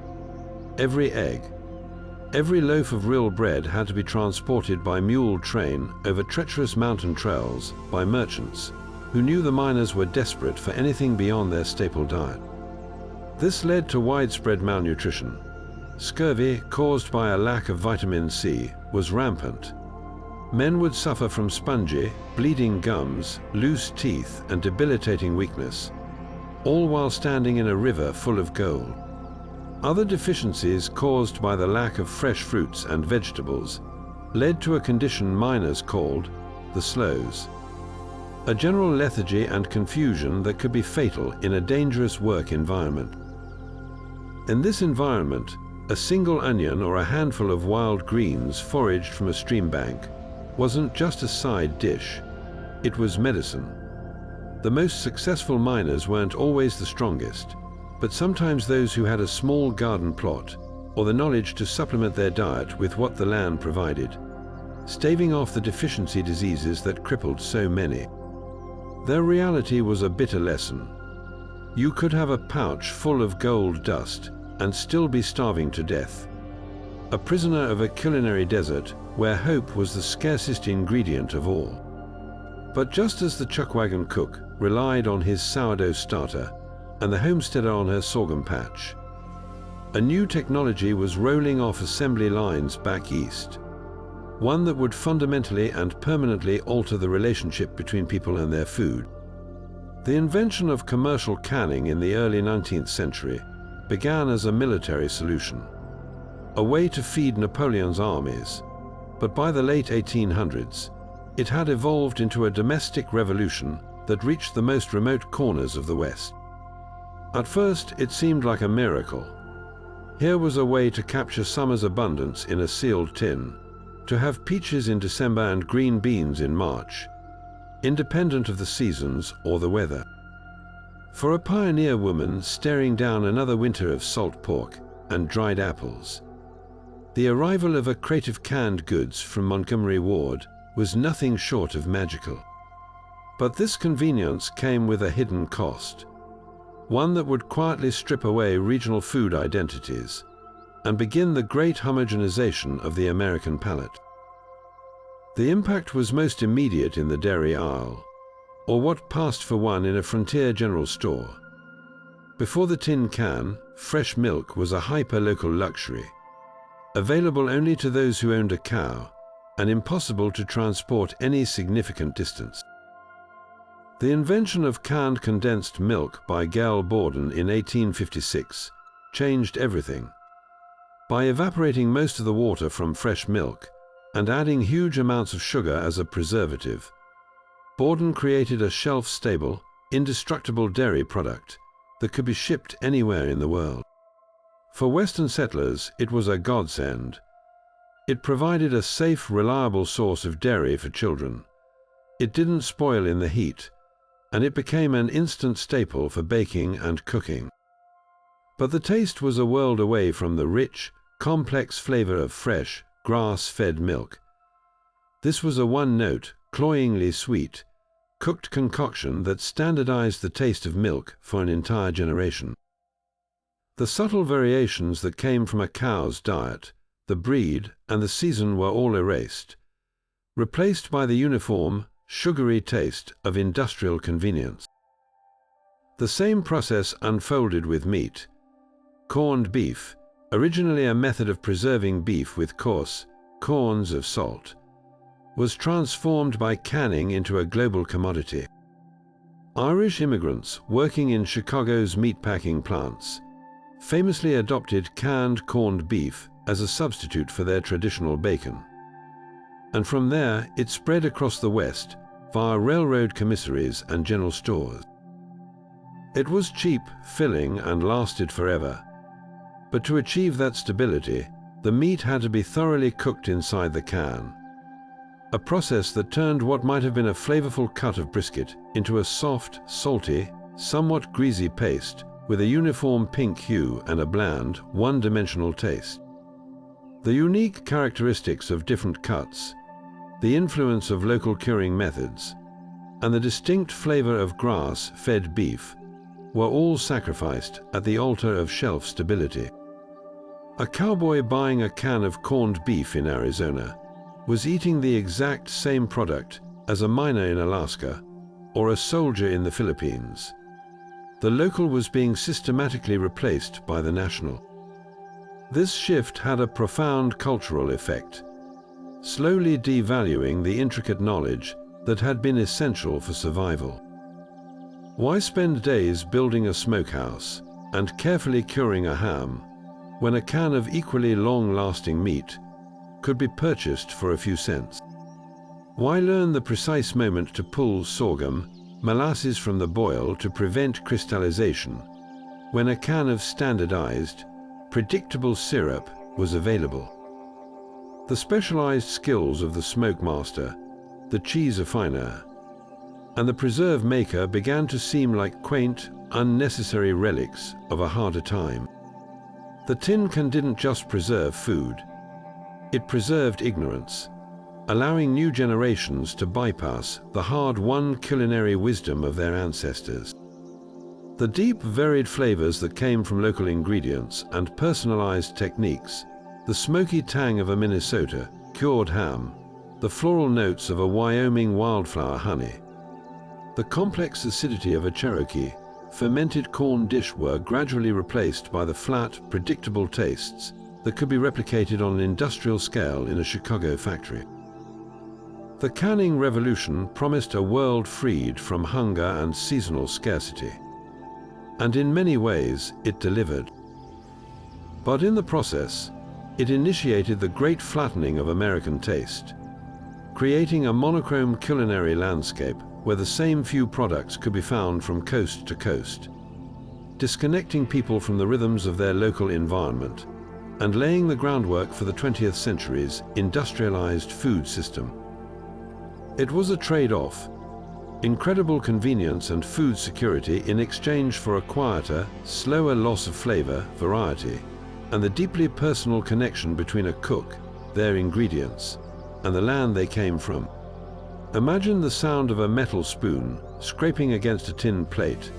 every egg, every loaf of real bread had to be transported by mule train over treacherous mountain trails by merchants who knew the miners were desperate for anything beyond their staple diet. This led to widespread malnutrition. Scurvy, caused by a lack of vitamin C, was rampant. Men would suffer from spongy, bleeding gums, loose teeth, and debilitating weakness, all while standing in a river full of gold. Other deficiencies caused by the lack of fresh fruits and vegetables led to a condition miners called the slows. a general lethargy and confusion that could be fatal in a dangerous work environment. In this environment, a single onion or a handful of wild greens foraged from a stream bank wasn't just a side dish, it was medicine. The most successful miners weren't always the strongest, but sometimes those who had a small garden plot or the knowledge to supplement their diet with what the land provided, staving off the deficiency diseases that crippled so many. Their reality was a bitter lesson. You could have a pouch full of gold dust and still be starving to death. A prisoner of a culinary desert where hope was the scarcest ingredient of all. But just as the chuckwagon cook relied on his sourdough starter and the homesteader on her sorghum patch, a new technology was rolling off assembly lines back east. One that would fundamentally and permanently alter the relationship between people and their food. The invention of commercial canning in the early 19th century began as a military solution, a way to feed Napoleon's armies, but by the late 1800s, it had evolved into a domestic revolution that reached the most remote corners of the West. At first, it seemed like a miracle. Here was a way to capture summer's abundance in a sealed tin, to have peaches in December and green beans in March, independent of the seasons or the weather. For a pioneer woman staring down another winter of salt pork and dried apples, the arrival of a crate of canned goods from Montgomery Ward was nothing short of magical. But this convenience came with a hidden cost, one that would quietly strip away regional food identities and begin the great homogenization of the American palate. The impact was most immediate in the dairy aisle, or what passed for one in a frontier general store. Before the tin can, fresh milk was a hyper-local luxury, available only to those who owned a cow and impossible to transport any significant distance. The invention of canned condensed milk by Gail Borden in 1856 changed everything. By evaporating most of the water from fresh milk and adding huge amounts of sugar as a preservative, Borden created a shelf-stable, indestructible dairy product that could be shipped anywhere in the world. For Western settlers, it was a godsend. It provided a safe, reliable source of dairy for children. It didn't spoil in the heat, and it became an instant staple for baking and cooking. But the taste was a world away from the rich, complex flavor of fresh, grass-fed milk. This was a one-note, cloyingly sweet, cooked concoction that standardized the taste of milk for an entire generation. The subtle variations that came from a cow's diet, the breed, and the season were all erased, replaced by the uniform, sugary taste of industrial convenience. The same process unfolded with meat. Corned beef, originally a method of preserving beef with coarse corns of salt, was transformed by canning into a global commodity. Irish immigrants working in Chicago's meatpacking plants famously adopted canned corned beef as a substitute for their traditional bacon. And from there, it spread across the West via railroad commissaries and general stores. It was cheap, filling, and lasted forever. But to achieve that stability, the meat had to be thoroughly cooked inside the can, a process that turned what might have been a flavorful cut of brisket into a soft, salty, somewhat greasy paste with a uniform pink hue and a bland, one-dimensional taste. The unique characteristics of different cuts, the influence of local curing methods, and the distinct flavor of grass-fed beef were all sacrificed at the altar of shelf stability. A cowboy buying a can of corned beef in Arizona was eating the exact same product as a miner in Alaska or a soldier in the Philippines. The local was being systematically replaced by the national. This shift had a profound cultural effect, slowly devaluing the intricate knowledge that had been essential for survival. Why spend days building a smokehouse and carefully curing a ham when a can of equally long-lasting meat could be purchased for a few cents? Why learn the precise moment to pull sorghum, molasses from the boil to prevent crystallization, when a can of standardized, predictable syrup was available? The specialized skills of the smoke master, the cheese affiner, and the preserve maker began to seem like quaint, unnecessary relics of a harder time. The tin can didn't just preserve food, it preserved ignorance, allowing new generations to bypass the hard-won culinary wisdom of their ancestors. The deep, varied flavors that came from local ingredients and personalized techniques, the smoky tang of a Minnesota cured ham, the floral notes of a Wyoming wildflower honey, the complex acidity of a Cherokee fermented corn dish were gradually replaced by the flat, predictable tastes that could be replicated on an industrial scale in a Chicago factory. The canning revolution promised a world freed from hunger and seasonal scarcity, and in many ways it delivered. But in the process, it initiated the great flattening of American taste, creating a monochrome culinary landscape where the same few products could be found from coast to coast, disconnecting people from the rhythms of their local environment and laying the groundwork for the 20th century's industrialized food system. It was a trade-off: incredible convenience and food security in exchange for a quieter, slower loss of flavor, variety, and the deeply personal connection between a cook, their ingredients, and the land they came from. Imagine the sound of a metal spoon scraping against a tin plate,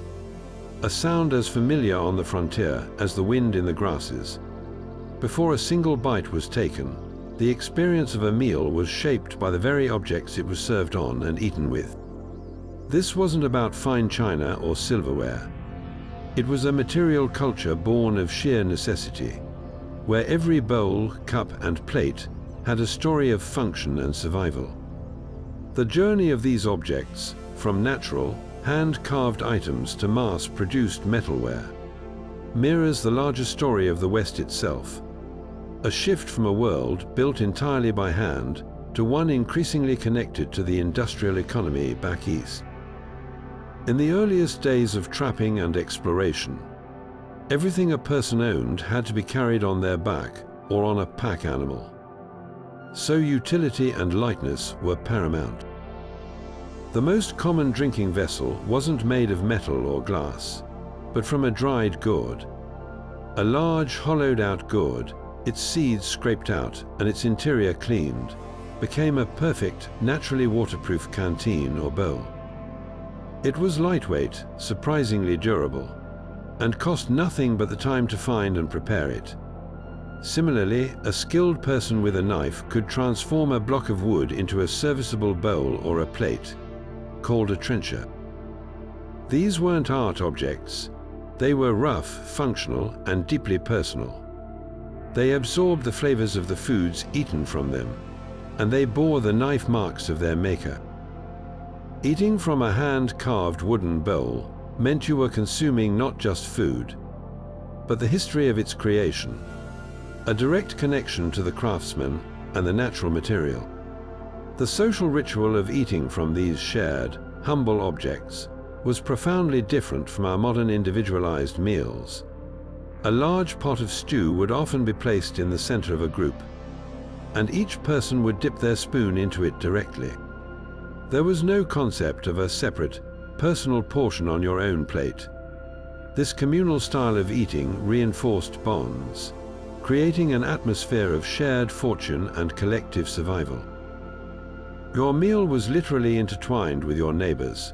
a sound as familiar on the frontier as the wind in the grasses. Before a single bite was taken, the experience of a meal was shaped by the very objects it was served on and eaten with. This wasn't about fine china or silverware. It was a material culture born of sheer necessity, where every bowl, cup, and plate had a story of function and survival. The journey of these objects, from natural, hand-carved items to mass-produced metalware, mirrors the larger story of the West itself, a shift from a world built entirely by hand to one increasingly connected to the industrial economy back east. In the earliest days of trapping and exploration, everything a person owned had to be carried on their back or on a pack animal. So utility and lightness were paramount. The most common drinking vessel wasn't made of metal or glass, but from a dried gourd. A large hollowed-out gourd, its seeds scraped out and its interior cleaned, became a perfect, naturally waterproof canteen or bowl. It was lightweight, surprisingly durable, and cost nothing but the time to find and prepare it. Similarly, a skilled person with a knife could transform a block of wood into a serviceable bowl or a plate, called a trencher. These weren't art objects. They were rough, functional, and deeply personal. They absorbed the flavors of the foods eaten from them, and they bore the knife marks of their maker. Eating from a hand-carved wooden bowl meant you were consuming not just food, but the history of its creation, a direct connection to the craftsman and the natural material. The social ritual of eating from these shared, humble objects was profoundly different from our modern individualized meals. A large pot of stew would often be placed in the center of a group, and each person would dip their spoon into it directly. There was no concept of a separate, personal portion on your own plate. This communal style of eating reinforced bonds, creating an atmosphere of shared fortune and collective survival. Your meal was literally intertwined with your neighbors.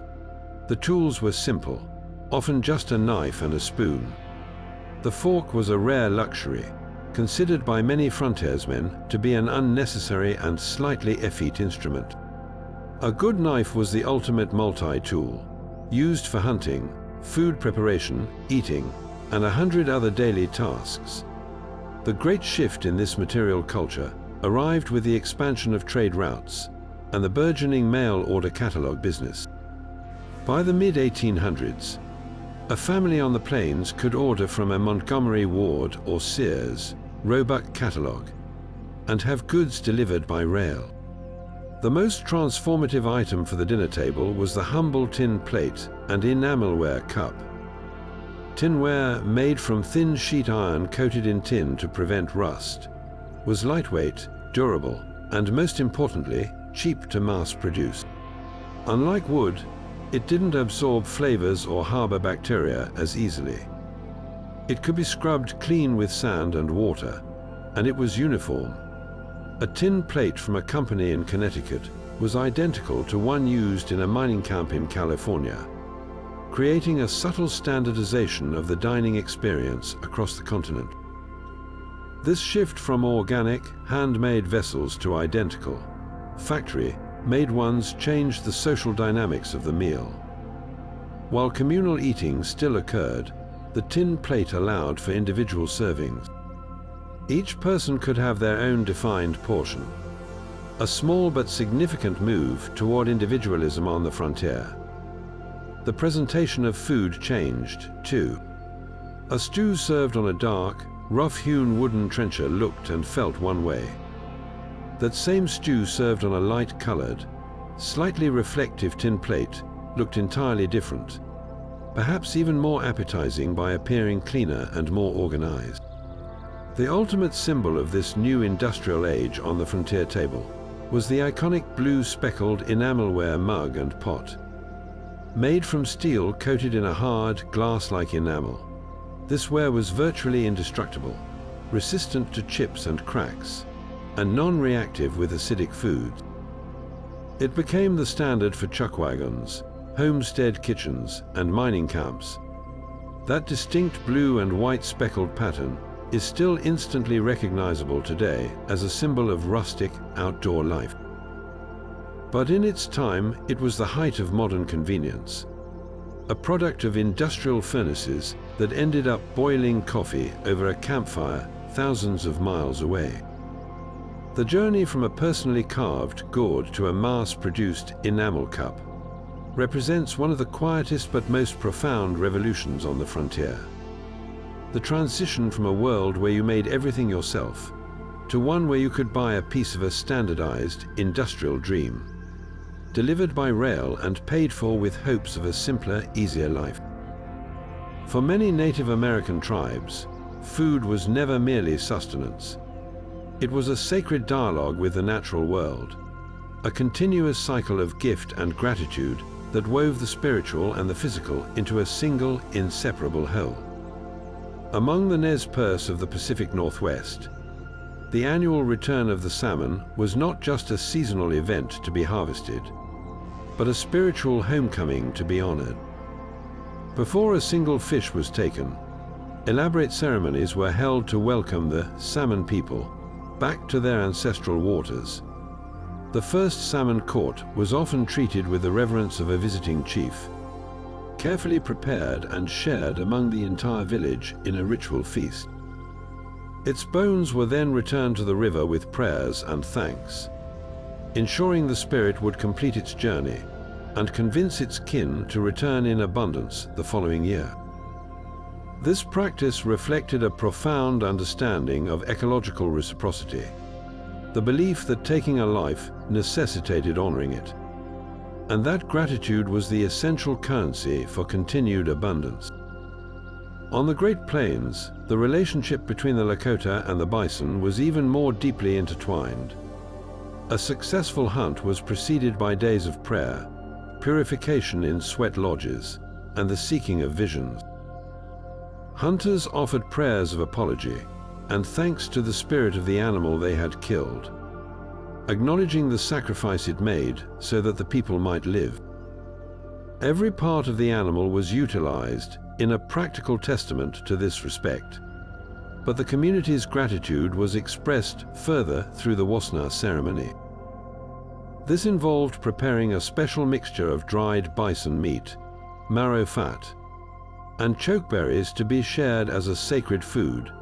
The tools were simple, often just a knife and a spoon. The fork was a rare luxury, considered by many frontiersmen to be an unnecessary and slightly effete instrument. A good knife was the ultimate multi-tool, used for hunting, food preparation, eating, and 100 other daily tasks. The great shift in this material culture arrived with the expansion of trade routes and the burgeoning mail-order catalog business. By the mid-1800s, a family on the plains could order from a Montgomery Ward or Sears Roebuck catalog and have goods delivered by rail. The most transformative item for the dinner table was the humble tin plate and enamelware cup. Tinware, made from thin sheet iron coated in tin to prevent rust, was lightweight, durable, and most importantly, cheap to mass produce. Unlike wood, it didn't absorb flavors or harbor bacteria as easily. It could be scrubbed clean with sand and water, and it was uniform. A tin plate from a company in Connecticut was identical to one used in a mining camp in California, creating a subtle standardization of the dining experience across the continent. This shift from organic, handmade vessels to identical, factory-made ones changed the social dynamics of the meal. While communal eating still occurred, the tin plate allowed for individual servings. Each person could have their own defined portion. A small but significant move toward individualism on the frontier. The presentation of food changed, too. A stew served on a dark, rough-hewn wooden trencher looked and felt one way. That same stew served on a light-colored, slightly reflective tin plate looked entirely different, perhaps even more appetizing by appearing cleaner and more organized. The ultimate symbol of this new industrial age on the frontier table was the iconic blue speckled enamelware mug and pot. Made from steel coated in a hard, glass-like enamel, this ware was virtually indestructible, resistant to chips and cracks, and non-reactive with acidic foods. It became the standard for chuckwagons, homestead kitchens, and mining camps. That distinct blue and white speckled pattern is still instantly recognizable today as a symbol of rustic, outdoor life. But in its time, it was the height of modern convenience, a product of industrial furnaces that ended up boiling coffee over a campfire thousands of miles away. The journey from a personally carved gourd to a mass-produced enamel cup represents one of the quietest but most profound revolutions on the frontier. The transition from a world where you made everything yourself to one where you could buy a piece of a standardized industrial dream, delivered by rail and paid for with hopes of a simpler, easier life. For many Native American tribes, food was never merely sustenance. It was a sacred dialogue with the natural world, a continuous cycle of gift and gratitude that wove the spiritual and the physical into a single, inseparable whole. Among the Nez Perce of the Pacific Northwest, the annual return of the salmon was not just a seasonal event to be harvested, but a spiritual homecoming to be honored. Before a single fish was taken, elaborate ceremonies were held to welcome the salmon people back to their ancestral waters. The first salmon caught was often treated with the reverence of a visiting chief, carefully prepared and shared among the entire village in a ritual feast. Its bones were then returned to the river with prayers and thanks, ensuring the spirit would complete its journey and convince its kin to return in abundance the following year. This practice reflected a profound understanding of ecological reciprocity, the belief that taking a life necessitated honoring it, and that gratitude was the essential currency for continued abundance. On the Great Plains, the relationship between the Lakota and the bison was even more deeply intertwined. A successful hunt was preceded by days of prayer, purification in sweat lodges, and the seeking of visions. Hunters offered prayers of apology and thanks to the spirit of the animal they had killed, acknowledging the sacrifice it made so that the people might live. Every part of the animal was utilized in a practical testament to this respect, but the community's gratitude was expressed further through the wasna ceremony. This involved preparing a special mixture of dried bison meat, marrow fat, and chokeberries to be shared as a sacred food,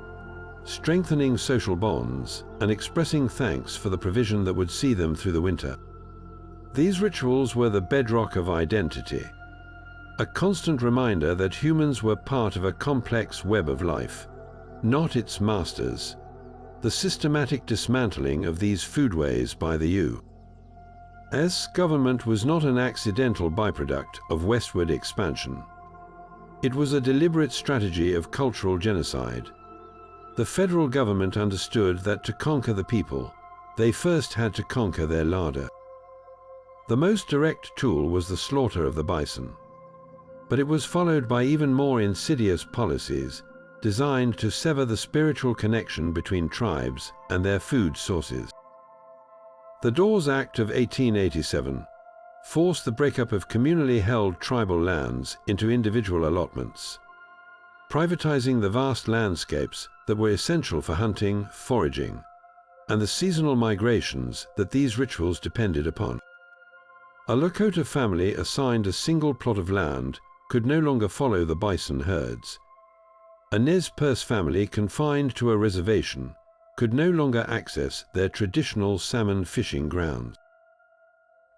strengthening social bonds and expressing thanks for the provision that would see them through the winter. These rituals were the bedrock of identity, a constant reminder that humans were part of a complex web of life, not its masters, the systematic dismantling of these foodways by the U. S government was not an accidental byproduct of westward expansion. It was a deliberate strategy of cultural genocide. The federal government understood that to conquer the people, they first had to conquer their larder. The most direct tool was the slaughter of the bison, but it was followed by even more insidious policies designed to sever the spiritual connection between tribes and their food sources. The Dawes Act of 1887 forced the breakup of communally held tribal lands into individual allotments, privatizing the vast landscapes that were essential for hunting, foraging, and the seasonal migrations that these rituals depended upon. A Lakota family assigned a single plot of land could no longer follow the bison herds. A Nez Perce family confined to a reservation could no longer access their traditional salmon fishing grounds.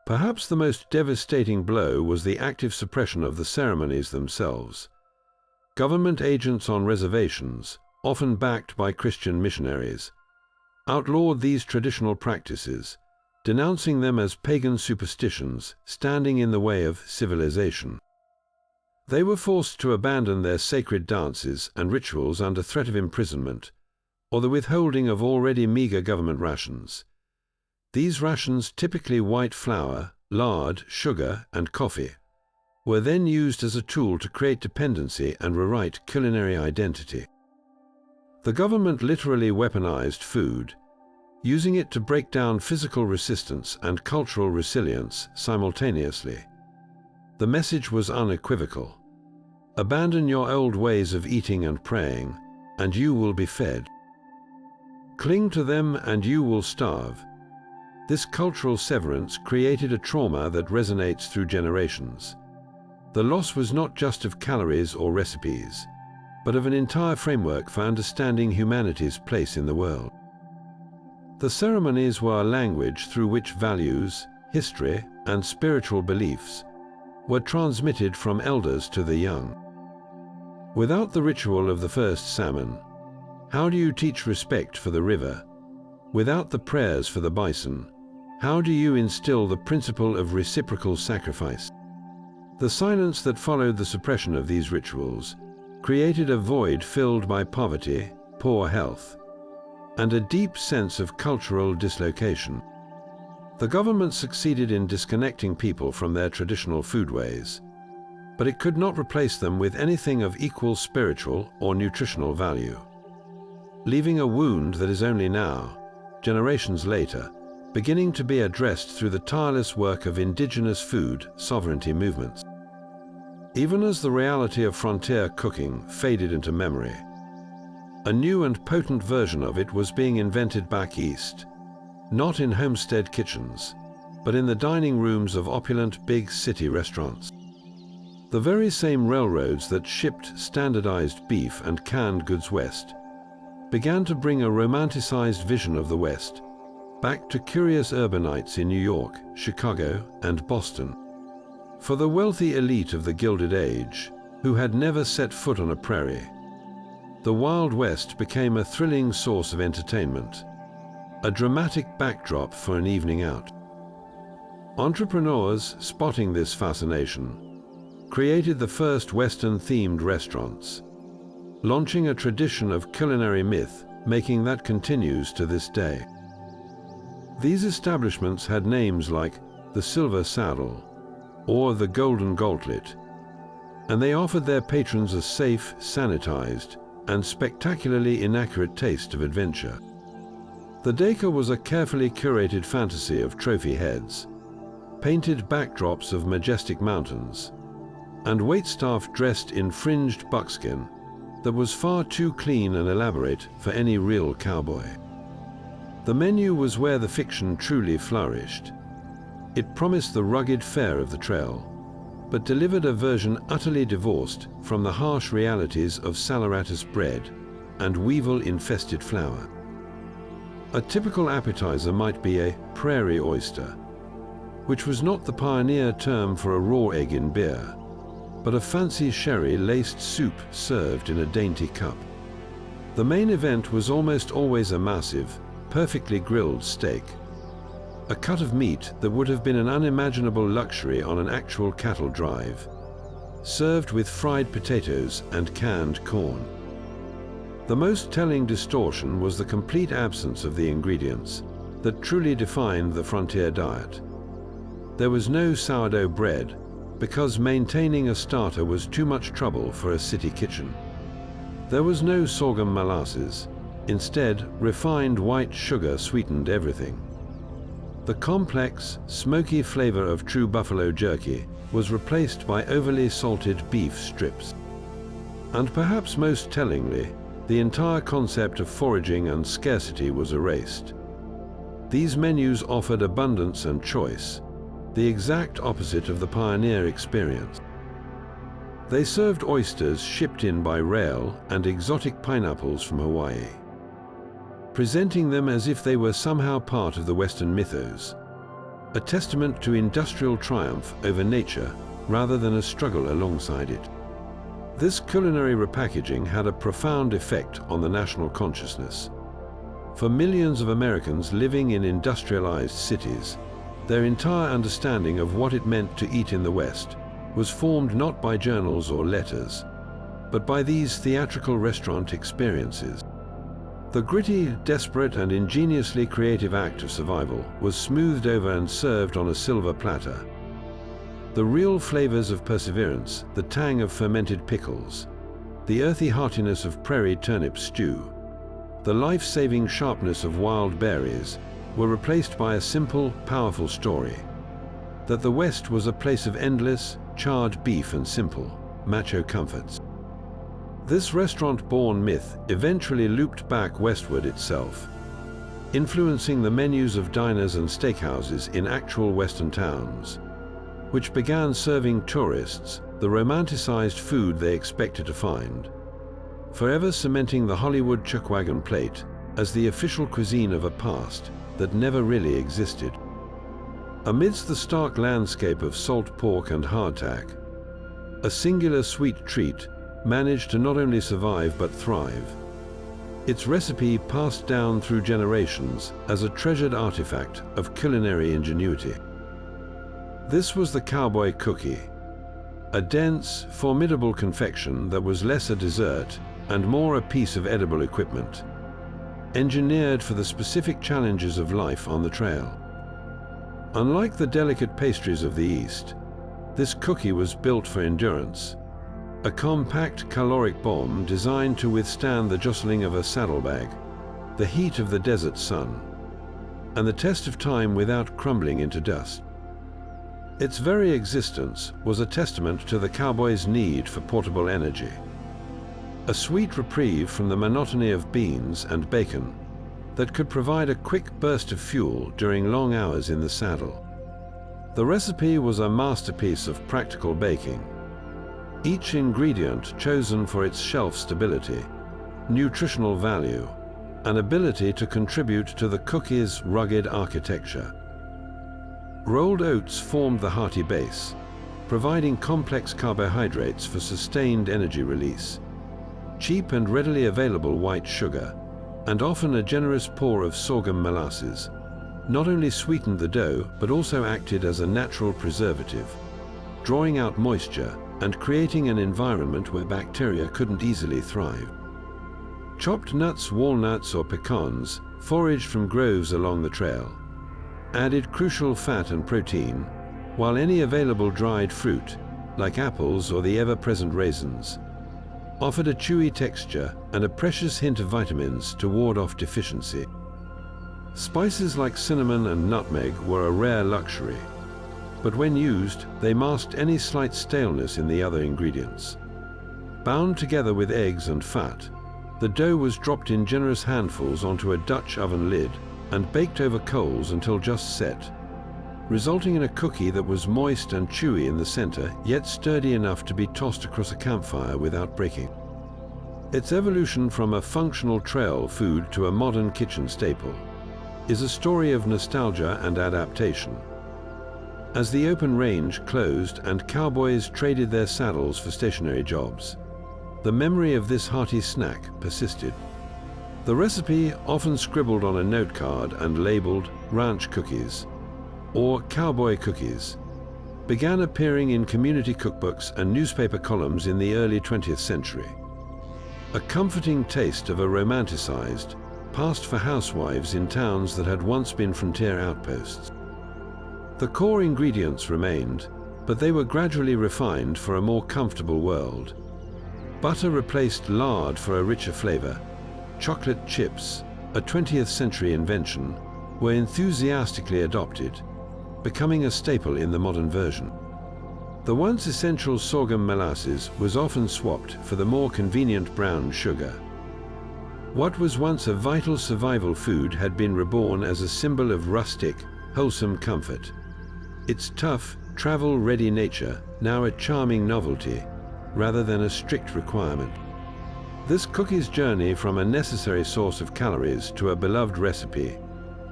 Perhaps the most devastating blow was the active suppression of the ceremonies themselves. Government agents on reservations, often backed by Christian missionaries, outlawed these traditional practices, denouncing them as pagan superstitions standing in the way of civilization. They were forced to abandon their sacred dances and rituals under threat of imprisonment or the withholding of already meager government rations. These rations, typically white flour, lard, sugar, and coffee, were then used as a tool to create dependency and rewrite culinary identity. The government literally weaponized food, using it to break down physical resistance and cultural resilience simultaneously. The message was unequivocal. Abandon your old ways of eating and praying, and you will be fed. Cling to them and you will starve. This cultural severance created a trauma that resonates through generations. The loss was not just of calories or recipes, but of an entire framework for understanding humanity's place in the world. The ceremonies were a language through which values, history, and spiritual beliefs were transmitted from elders to the young. Without the ritual of the first salmon, how do you teach respect for the river? Without the prayers for the bison, how do you instill the principle of reciprocal sacrifice? The silence that followed the suppression of these rituals created a void filled by poverty, poor health, and a deep sense of cultural dislocation. The government succeeded in disconnecting people from their traditional foodways, but it could not replace them with anything of equal spiritual or nutritional value, leaving a wound that is only now, generations later, beginning to be addressed through the tireless work of indigenous food sovereignty movements. Even as the reality of frontier cooking faded into memory, a new and potent version of it was being invented back east, not in homestead kitchens, but in the dining rooms of opulent big city restaurants. The very same railroads that shipped standardized beef and canned goods west began to bring a romanticized vision of the West back to curious urbanites in New York, Chicago, and Boston. For the wealthy elite of the Gilded Age, who had never set foot on a prairie, the Wild West became a thrilling source of entertainment, a dramatic backdrop for an evening out. Entrepreneurs, spotting this fascination, created the first Western-themed restaurants, launching a tradition of culinary myth, making that continues to this day. These establishments had names like the Silver Saddle or the Golden Gauntlet, and they offered their patrons a safe, sanitized, and spectacularly inaccurate taste of adventure. The decor was a carefully curated fantasy of trophy heads, painted backdrops of majestic mountains, and waitstaff dressed in fringed buckskin that was far too clean and elaborate for any real cowboy. The menu was where the fiction truly flourished. It promised the rugged fare of the trail, but delivered a version utterly divorced from the harsh realities of saleratus bread and weevil-infested flour. A typical appetizer might be a prairie oyster, which was not the pioneer term for a raw egg in beer, but a fancy sherry-laced soup served in a dainty cup. The main event was almost always a massive, perfectly grilled steak. a cut of meat that would have been an unimaginable luxury on an actual cattle drive, served with fried potatoes and canned corn. The most telling distortion was the complete absence of the ingredients that truly defined the frontier diet. There was no sourdough bread, because maintaining a starter was too much trouble for a city kitchen. There was no sorghum molasses. Instead, refined white sugar sweetened everything. The complex, smoky flavor of true buffalo jerky was replaced by overly salted beef strips. And perhaps most tellingly, the entire concept of foraging and scarcity was erased. These menus offered abundance and choice, the exact opposite of the pioneer experience. They served oysters shipped in by rail and exotic pineapples from Hawaii, presenting them as if they were somehow part of the Western mythos, a testament to industrial triumph over nature rather than a struggle alongside it. This culinary repackaging had a profound effect on the national consciousness. For millions of Americans living in industrialized cities, their entire understanding of what it meant to eat in the West was formed not by journals or letters, but by these theatrical restaurant experiences. The gritty, desperate, and ingeniously creative act of survival was smoothed over and served on a silver platter. The real flavors of perseverance, the tang of fermented pickles, the earthy heartiness of prairie turnip stew, the life-saving sharpness of wild berries, were replaced by a simple, powerful story that the West was a place of endless, charred beef and simple, macho comforts. This restaurant-born myth eventually looped back westward itself, influencing the menus of diners and steakhouses in actual Western towns, which began serving tourists the romanticized food they expected to find, forever cementing the Hollywood Chuckwagon plate as the official cuisine of a past that never really existed. Amidst the stark landscape of salt pork and hardtack, a singular sweet treat managed to not only survive but thrive. Its recipe passed down through generations as a treasured artifact of culinary ingenuity. This was the cowboy cookie, a dense, formidable confection that was less a dessert and more a piece of edible equipment, engineered for the specific challenges of life on the trail. Unlike the delicate pastries of the East, this cookie was built for endurance, a compact caloric bomb designed to withstand the jostling of a saddlebag, the heat of the desert sun, and the test of time without crumbling into dust. Its very existence was a testament to the cowboy's need for portable energy, a sweet reprieve from the monotony of beans and bacon that could provide a quick burst of fuel during long hours in the saddle. The recipe was a masterpiece of practical baking, each ingredient chosen for its shelf stability, nutritional value, and ability to contribute to the cookie's rugged architecture. Rolled oats formed the hearty base, providing complex carbohydrates for sustained energy release. Cheap and readily available white sugar, and often a generous pour of sorghum molasses, not only sweetened the dough but also acted as a natural preservative, drawing out moisture and creating an environment where bacteria couldn't easily thrive. Chopped nuts, walnuts, or pecans, foraged from groves along the trail, added crucial fat and protein, while any available dried fruit, like apples or the ever-present raisins, offered a chewy texture and a precious hint of vitamins to ward off deficiency. Spices like cinnamon and nutmeg were a rare luxury, but when used, they masked any slight staleness in the other ingredients. Bound together with eggs and fat, the dough was dropped in generous handfuls onto a Dutch oven lid and baked over coals until just set, resulting in a cookie that was moist and chewy in the center, yet sturdy enough to be tossed across a campfire without breaking. Its evolution from a functional trail food to a modern kitchen staple is a story of nostalgia and adaptation. As the open range closed and cowboys traded their saddles for stationary jobs, the memory of this hearty snack persisted. The recipe, often scribbled on a note card and labeled ranch cookies, or cowboy cookies, began appearing in community cookbooks and newspaper columns in the early 20th century. A comforting taste of a romanticized past for housewives in towns that had once been frontier outposts. The core ingredients remained, but they were gradually refined for a more comfortable world. Butter replaced lard for a richer flavor. Chocolate chips, a 20th century invention, were enthusiastically adopted, becoming a staple in the modern version. The once essential sorghum molasses was often swapped for the more convenient brown sugar. What was once a vital survival food had been reborn as a symbol of rustic, wholesome comfort. Its tough, travel-ready nature now a charming novelty, rather than a strict requirement. This cookie's journey from a necessary source of calories to a beloved recipe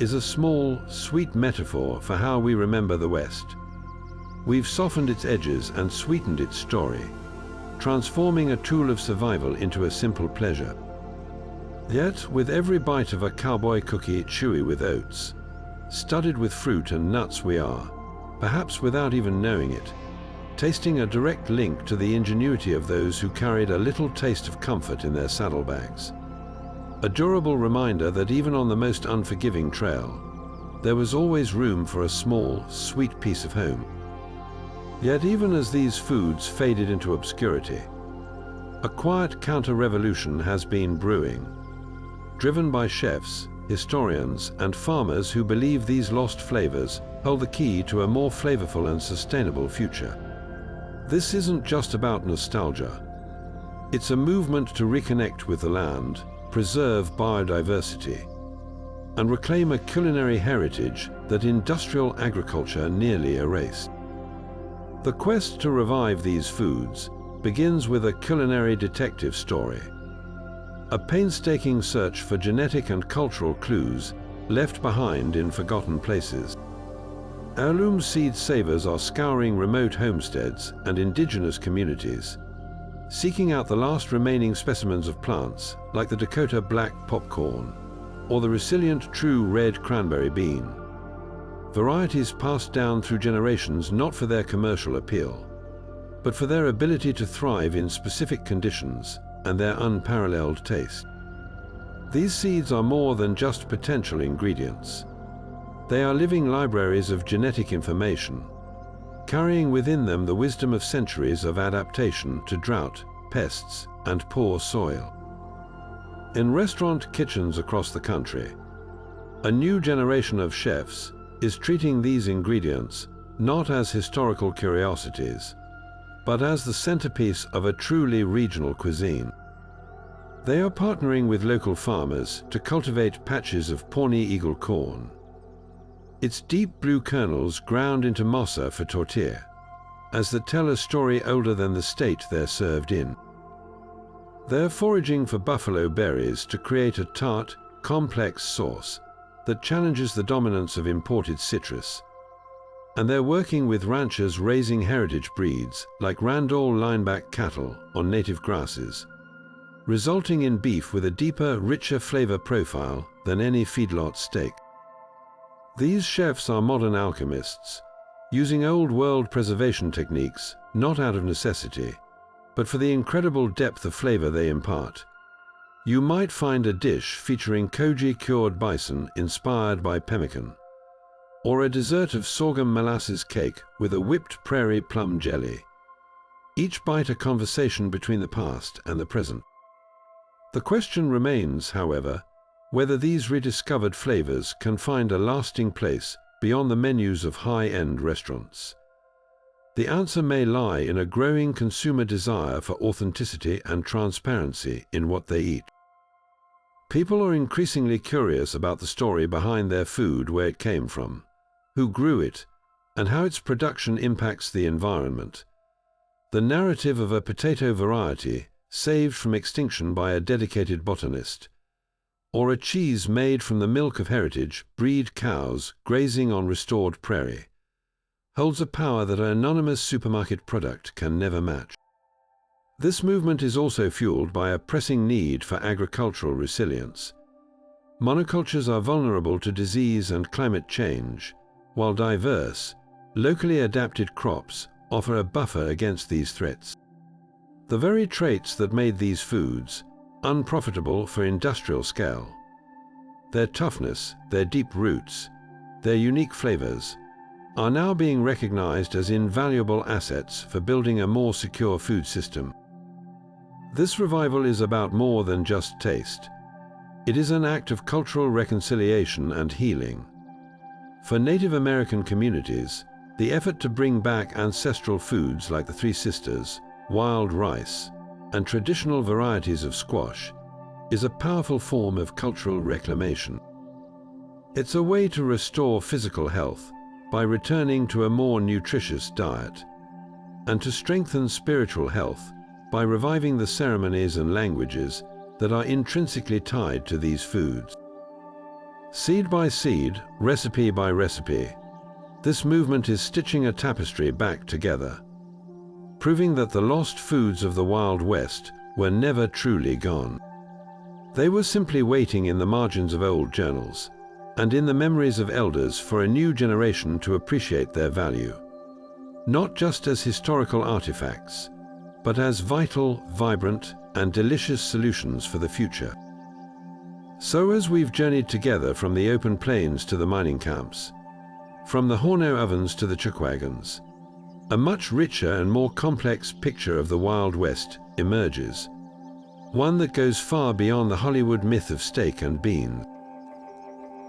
is a small, sweet metaphor for how we remember the West. We've softened its edges and sweetened its story, transforming a tool of survival into a simple pleasure. Yet, with every bite of a cowboy cookie chewy with oats, studded with fruit and nuts, we are, perhaps without even knowing it, tasting a direct link to the ingenuity of those who carried a little taste of comfort in their saddlebags. A durable reminder that even on the most unforgiving trail, there was always room for a small, sweet piece of home. Yet even as these foods faded into obscurity, a quiet counter-revolution has been brewing, driven by chefs, historians, and farmers who believe these lost flavors hold the key to a more flavorful and sustainable future. This isn't just about nostalgia. It's a movement to reconnect with the land, preserve biodiversity, and reclaim a culinary heritage that industrial agriculture nearly erased. The quest to revive these foods begins with a culinary detective story, a painstaking search for genetic and cultural clues left behind in forgotten places. Heirloom seed savers are scouring remote homesteads and indigenous communities, seeking out the last remaining specimens of plants like the Dakota black popcorn or the resilient true red cranberry bean. Varieties passed down through generations not for their commercial appeal, but for their ability to thrive in specific conditions and their unparalleled taste. These seeds are more than just potential ingredients. They are living libraries of genetic information, carrying within them the wisdom of centuries of adaptation to drought, pests, and poor soil. In restaurant kitchens across the country, a new generation of chefs is treating these ingredients not as historical curiosities, but as the centerpiece of a truly regional cuisine. They are partnering with local farmers to cultivate patches of Pawnee eagle corn. Its deep blue kernels ground into masa for tortilla, as that tell a story older than the state they're served in. They're foraging for buffalo berries to create a tart, complex sauce that challenges the dominance of imported citrus. And they're working with ranchers raising heritage breeds like Randall lineback cattle on native grasses, resulting in beef with a deeper, richer flavor profile than any feedlot steak. These chefs are modern alchemists, using old world preservation techniques not out of necessity, but for the incredible depth of flavor they impart. You might find a dish featuring koji-cured bison inspired by pemmican, or a dessert of sorghum molasses cake with a whipped prairie plum jelly. Each bite a conversation between the past and the present. The question remains, however, whether these rediscovered flavors can find a lasting place beyond the menus of high-end restaurants. The answer may lie in a growing consumer desire for authenticity and transparency in what they eat. People are increasingly curious about the story behind their food, where it came from, who grew it, and how its production impacts the environment. The narrative of a potato variety saved from extinction by a dedicated botanist, or a cheese made from the milk of heritage breed cows grazing on restored prairie, holds a power that an anonymous supermarket product can never match. This movement is also fueled by a pressing need for agricultural resilience. Monocultures are vulnerable to disease and climate change, While diverse, locally adapted crops offer a buffer against these threats. The very traits that made these foods unprofitable for industrial scale, their toughness, their deep roots, their unique flavors, are now being recognized as invaluable assets for building a more secure food system. This revival is about more than just taste. It is an act of cultural reconciliation and healing. For Native American communities, the effort to bring back ancestral foods like the Three Sisters, wild rice, and traditional varieties of squash is a powerful form of cultural reclamation. It's a way to restore physical health by returning to a more nutritious diet, and to strengthen spiritual health by reviving the ceremonies and languages that are intrinsically tied to these foods. Seed by seed, recipe by recipe, this movement is stitching a tapestry back together, proving that the lost foods of the Wild West were never truly gone. They were simply waiting in the margins of old journals and in the memories of elders for a new generation to appreciate their value, not just as historical artifacts, but as vital, vibrant, and delicious solutions for the future. So as we've journeyed together from the open plains to the mining camps, from the Horno ovens to the chuckwagons, a much richer and more complex picture of the Wild West emerges, one that goes far beyond the Hollywood myth of steak and beans.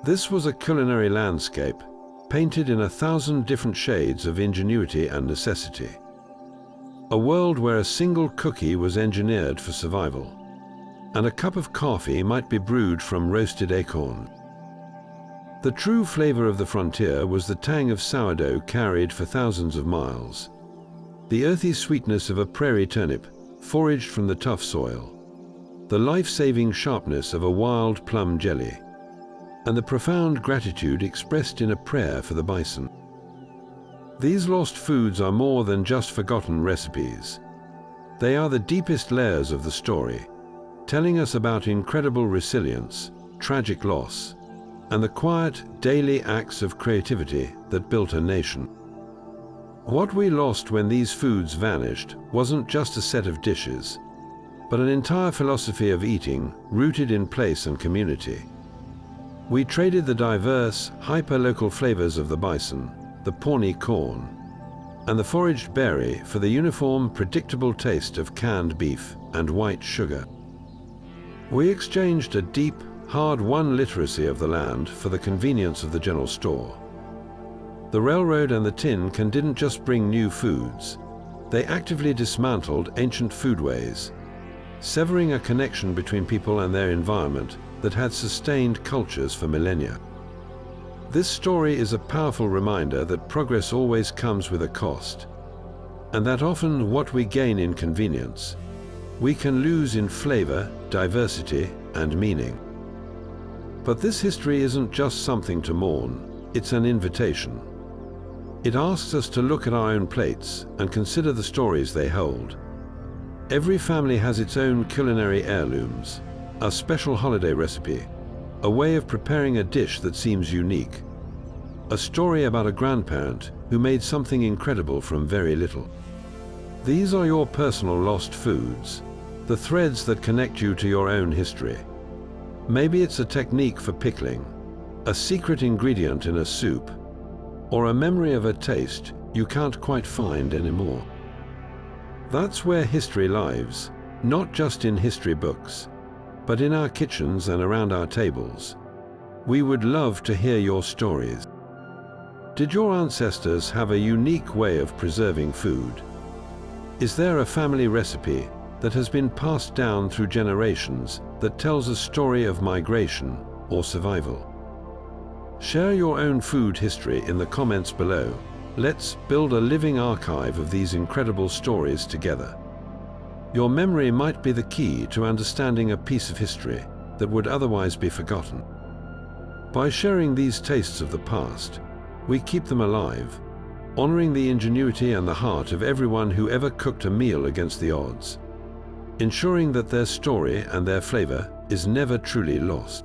This was a culinary landscape painted in 1,000 different shades of ingenuity and necessity. A world where a single cookie was engineered for survival, and a cup of coffee might be brewed from roasted acorn. The true flavor of the frontier was the tang of sourdough carried for thousands of miles, the earthy sweetness of a prairie turnip foraged from the tough soil, the life-saving sharpness of a wild plum jelly, and the profound gratitude expressed in a prayer for the bison. These lost foods are more than just forgotten recipes. They are the deepest layers of the story, telling us about incredible resilience, tragic loss, and the quiet, daily acts of creativity that built a nation. What we lost when these foods vanished wasn't just a set of dishes, but an entire philosophy of eating rooted in place and community. We traded the diverse, hyper-local flavors of the bison, the Pawnee corn, and the foraged berry for the uniform, predictable taste of canned beef and white sugar. We exchanged a deep, hard-won literacy of the land for the convenience of the general store. The railroad and the tin can didn't just bring new foods, they actively dismantled ancient foodways, severing a connection between people and their environment that had sustained cultures for millennia. This story is a powerful reminder that progress always comes with a cost, and that often what we gain in convenience, we can lose in flavor, diversity, and meaning. But this history isn't just something to mourn, it's an invitation. It asks us to look at our own plates and consider the stories they hold. Every family has its own culinary heirlooms, a special holiday recipe, a way of preparing a dish that seems unique, a story about a grandparent who made something incredible from very little. These are your personal lost foods, the threads that connect you to your own history. Maybe it's a technique for pickling, a secret ingredient in a soup, or a memory of a taste you can't quite find anymore. That's where history lives, not just in history books, but in our kitchens and around our tables. We would love to hear your stories. Did your ancestors have a unique way of preserving food? Is there a family recipe that has been passed down through generations that tells a story of migration or survival? Share your own food history in the comments below. Let's build a living archive of these incredible stories together. Your memory might be the key to understanding a piece of history that would otherwise be forgotten. By sharing these tastes of the past, we keep them alive, honoring the ingenuity and the heart of everyone who ever cooked a meal against the odds, ensuring that their story and their flavor is never truly lost.